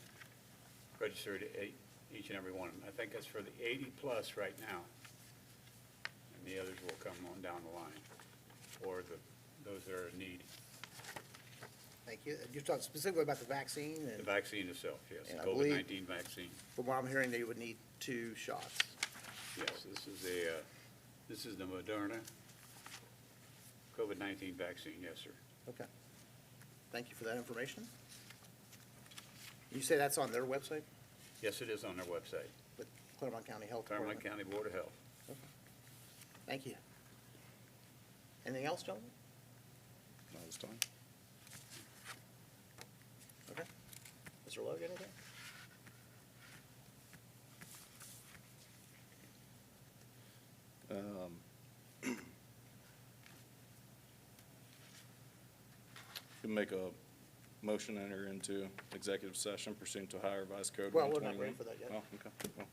register at each and every one of them. I think that's for the 80-plus right now. And the others will come on down the line, or those that are in need. Thank you. You're talking specifically about the vaccine, The and vaccine itself, yes, And the I believe- COVID-19 vaccine. from what I'm hearing, they would need 2 shots. Yes, this is the Moderna COVID-19 vaccine, yes, sir. Okay. Thank you for that information. You say that's on their website, Yes, it is on their website, the Clermont County Health Clermont Department? County Board of Health. Thank you. Anything else, gentlemen? Not this time. Okay. Mr. Logue, anything? You can make a motion to enter into executive session pursuant to Ohio Revised Code Well, 121. we're not ready for that yet. Oh, okay. Well,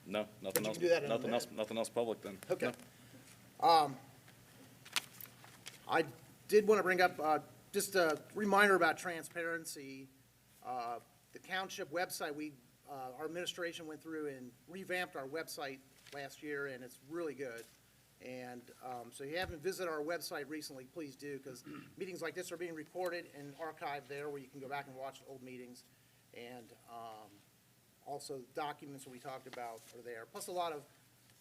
no, But nothing you else. can do that in a Nothing else, minute. nothing else public then. Okay. No. I did want to bring up, just a reminder about transparency. The township website, our administration went through and revamped our website last year, and it's really good. And so if you haven't visited our website recently, please do, because meetings like this are being recorded and archived there, where you can go back and watch old meetings. And also, documents that we talked about are there, plus a lot of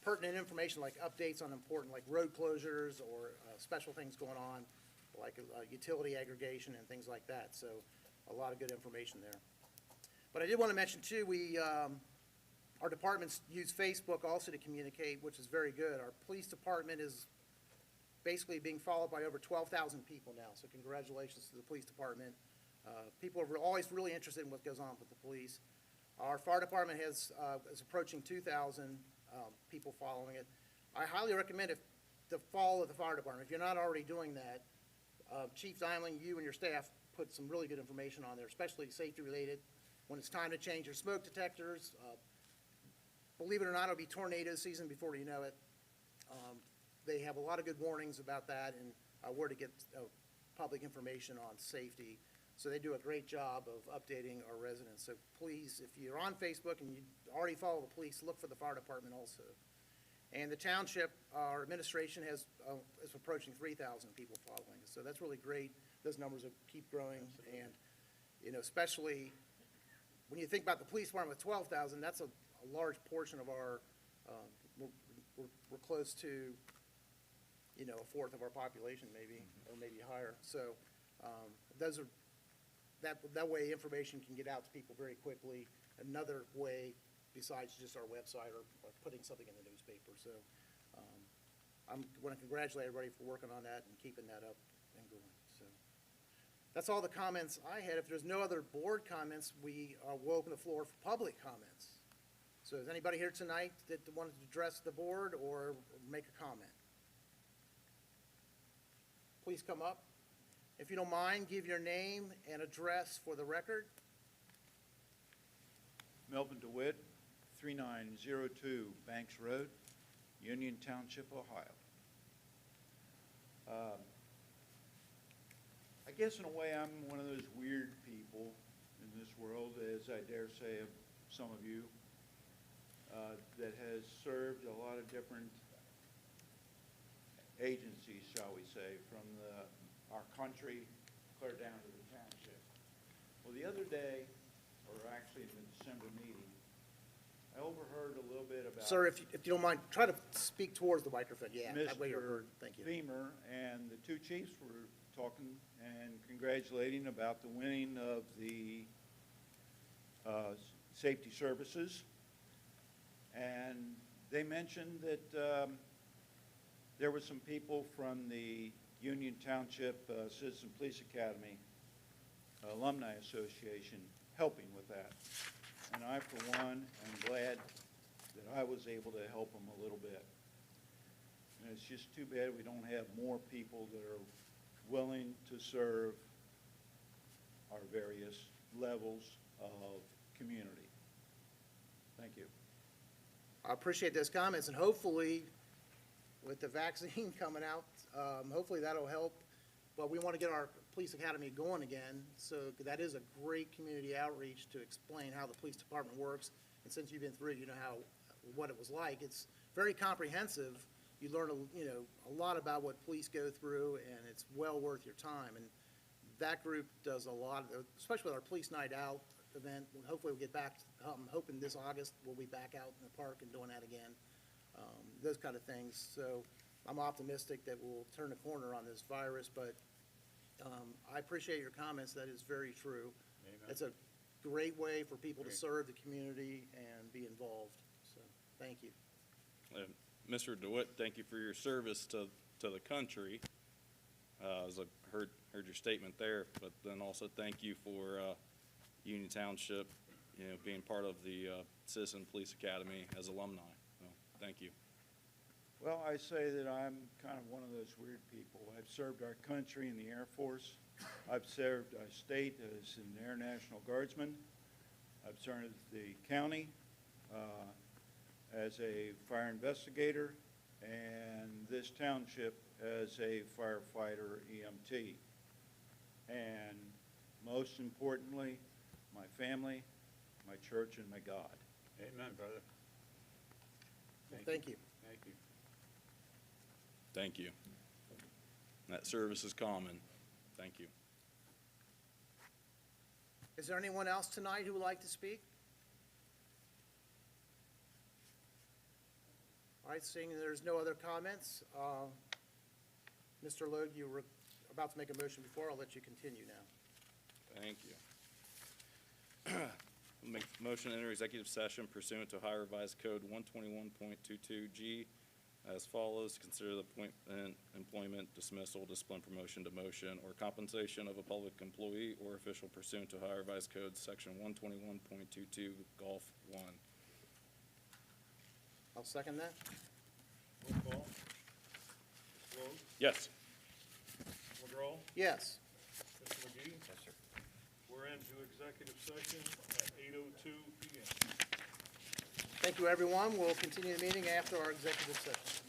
pertinent information like updates on important, like road closures or special things going on, like utility aggregation and things like that. So a lot of good information there. But I did want to mention too, our departments use Facebook also to communicate, which is very good. Our police department is basically being followed by over 12,000 people now, so congratulations to the police department. People are always really interested in what goes on with the police. Our fire department is approaching 2,000 people following it. I highly recommend the follow the fire department. If you're not already doing that, Chief Dimeling, you and your staff put some really good information on there, especially safety-related. When it's time to change your smoke detectors, believe it or not, it'll be tornado season before you know it. They have a lot of good warnings about that and where to get public information on safety. So they do a great job of updating our residents. So please, if you're on Facebook and you already follow the police, look for the fire department also. And the township, our administration is approaching 3,000 people following us. So that's really great. Those numbers will keep growing. And, especially when you think about the police department with 12,000, that's a large portion of our, we're close to, a fourth of our population maybe, or maybe higher. So that way information can get out to people very quickly. Another way besides just our website or putting something in the newspaper. So I want to congratulate everybody for working on that and keeping that up and going. So that's all the comments I had. If there's no other board comments, we'll open the floor for public comments. So is anybody here tonight that wanted to address the board or make a comment? Please come up. If you don't mind, give your name and address for the record. Melvin DeWitt, 3902 Banks Road, Union Township, Ohio. I guess in a way I'm one of those weird people in this world, as I dare say of some of you, that has served a lot of different agencies, shall we say, from our country clear down to the township. Well, the other day, or actually in the December meeting, I overheard a little bit about... Sir, if you don't mind, try to speak towards the microphone. Yeah, that way you're heard. Thank you. Beamer and the two chiefs were talking and congratulating about the winning of the safety services. And they mentioned that there were some people from the Union Township Citizen Police Academy Alumni Association helping with that. And I, for one, am glad that I was able to help them a little bit. And it's just too bad we don't have more people that are willing to serve our various levels of community. Thank you. I appreciate those comments, and hopefully, with the vaccine coming out, hopefully that'll help. But we want to get our police academy going again, so that is a great community outreach to explain how the police department works. And since you've been through it, you know what it was like. It's very comprehensive. You learn, a lot about what police go through, and it's well worth your time. And that group does a lot, especially with our Police Night Out event. Hopefully we'll get back, I'm hoping this August we'll be back out in the park and doing that again. Those kind of things. So I'm optimistic that we'll turn the corner on this virus, but I appreciate your comments. That is very true. Amen. It's a great way for people to Great. serve the community and be involved. So, thank you. Mr. DeWitt, thank you for your service to the country. As I heard your statement there, but then also thank you for Union Township, being part of the Citizen Police Academy as alumni. So, thank you. Well, I say that I'm kind of one of those weird people. I've served our country in the Air Force. I've served our state as an Air National Guardsman. I've served the county as a fire investigator, and this township as a firefighter EMT. And most importantly, my family, my church, and my God. Amen, brother. Thank you. Thank you. Thank you. That service is common. Thank you. Is there anyone else tonight who would like to speak? All right, seeing there's no other comments, Mr. Logue, you were about to make a motion before. I'll let you continue now. Thank you. Make a motion to enter executive session pursuant to Ohio Revised Code 121.22G as follows. Consider the appointment, employment, dismissal, discipline, promotion, demotion, or compensation of a public employee or official pursuant to Ohio Revised Code Section 121.22 Golf 1. I'll second that. Roll call. Mr. Logue, Yes. Mr. McGraw, Yes. Mr. McGee. Yes, sir. We're into executive session at 8:02 PM. Thank you, everyone. We'll continue the meeting after our executive session.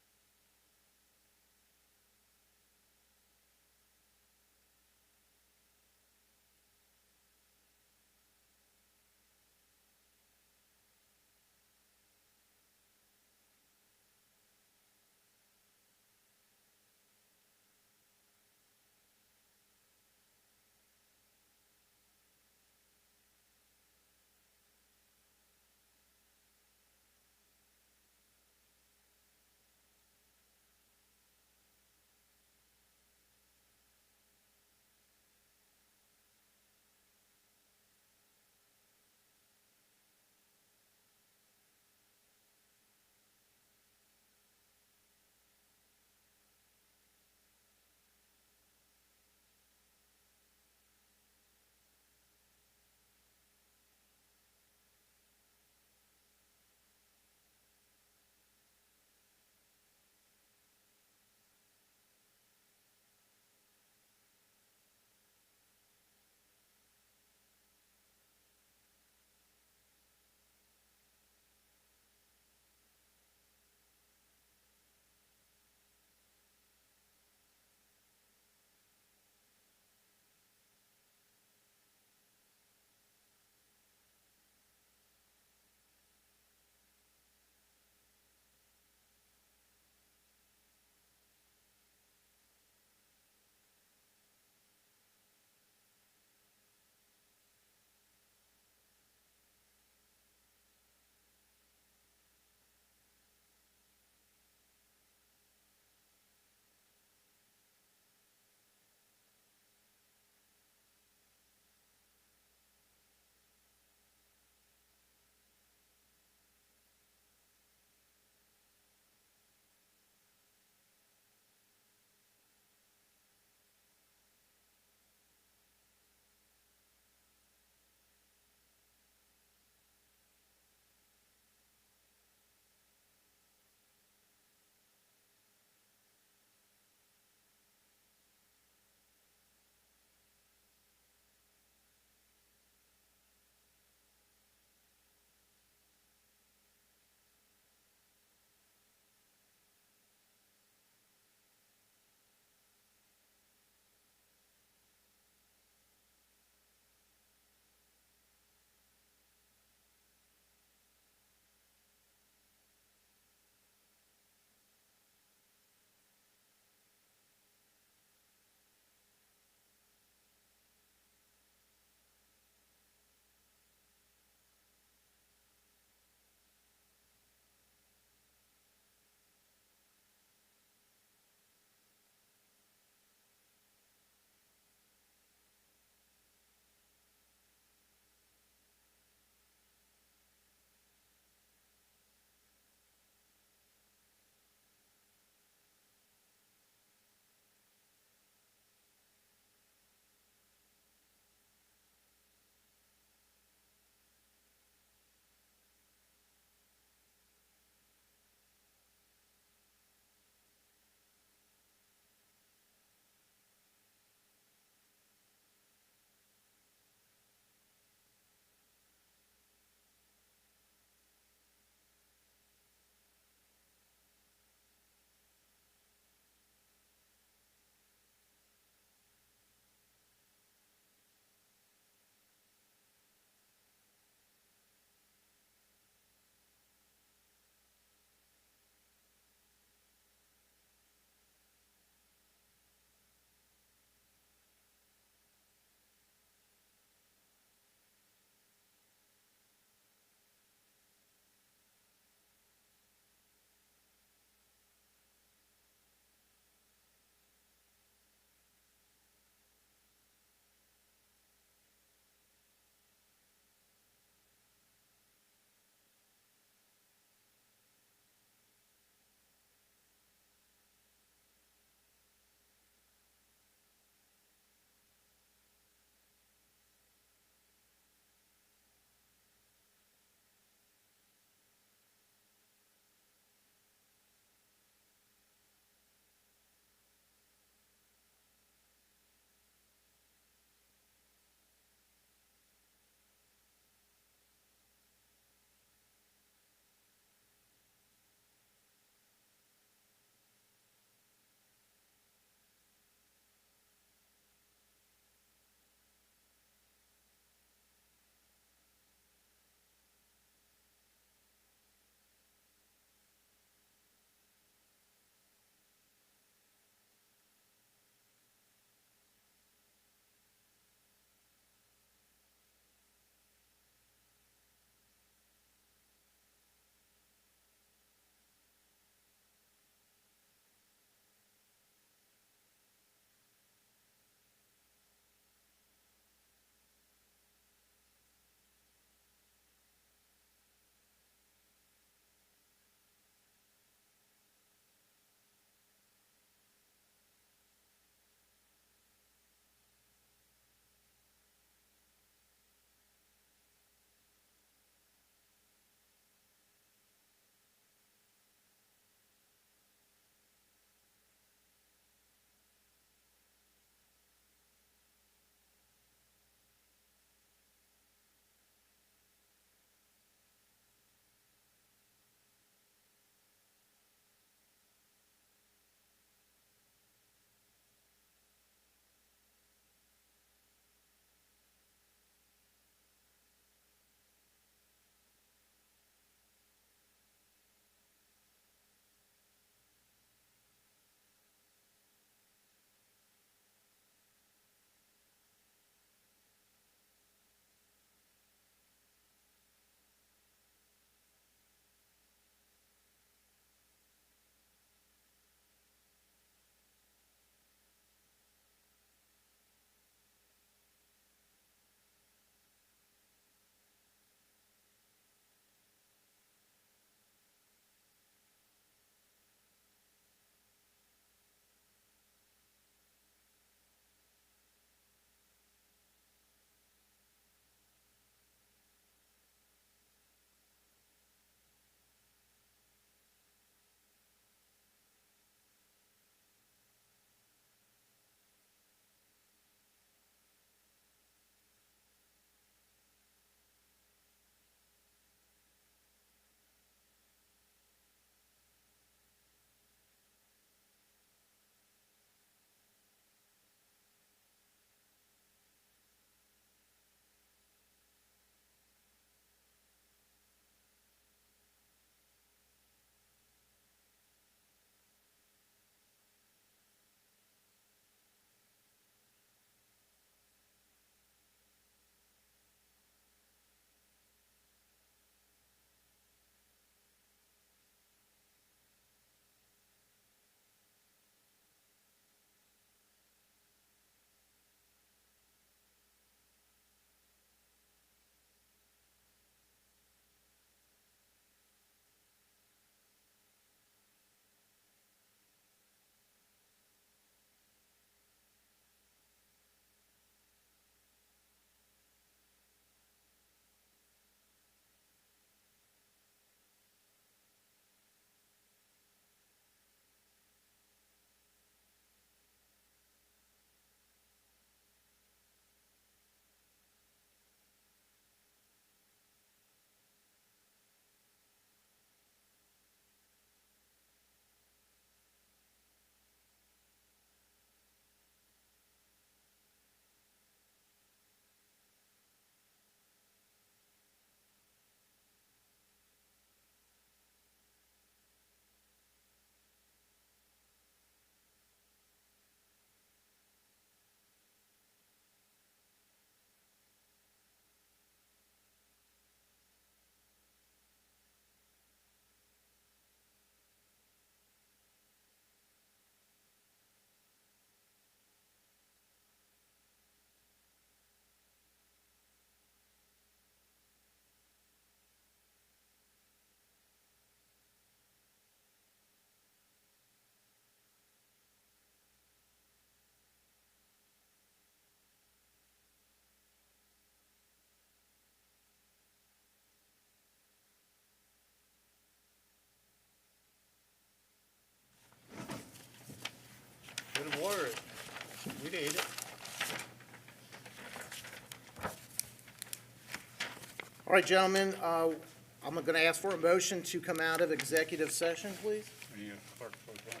All right, gentlemen, I'm going to ask for a motion to come out of executive session, please. Are you clerk pro tem?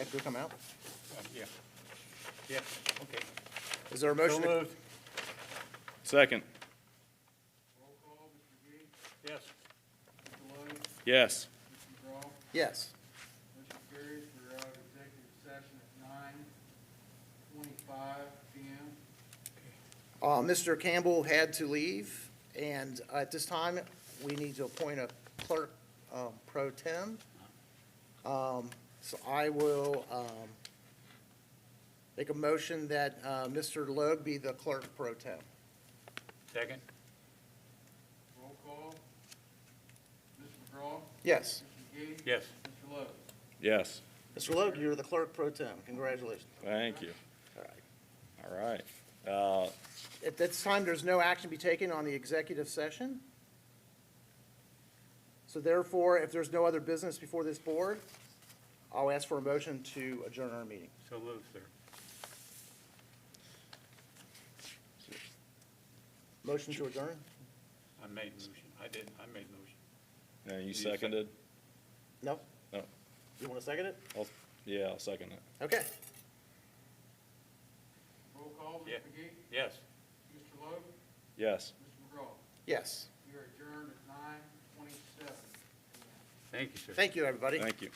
After we come out. Yeah. Yeah, okay. Is there a motion? So moved. Second. Roll call, Mr. Gee, Yes. Mr. Logue, Yes. Mr. McGraw. Yes. Motion carries. We're out of executive session at 9:25 p.m. Mr. Campbell had to leave, and at this time, we need to appoint a clerk pro tem. So I will make a motion that Mr. Logue be the clerk pro tem. Second? Roll call, Mr. McGraw, Yes. Mr. Gee, Yes. Mr. Logue. Yes. Mr. Logue, you're the clerk pro tem. Congratulations. Thank you. All right. All right. At this time, there's no action to be taken on the executive session. So therefore, if there's no other business before this board, I'll ask for a motion to adjourn our meeting. So moved, sir. Motion to adjourn? I made motion. I did. I made motion. And you You second. seconded? No? No. You want to second it? Yeah, I'll second it. Okay. Roll call, Yeah. Mr. McGee, Yes. Mr. Logue, Yes. Mr. McGraw. Yes. We are adjourned at 9:27 p.m. Thank you, sir. Thank you, everybody. Thank you.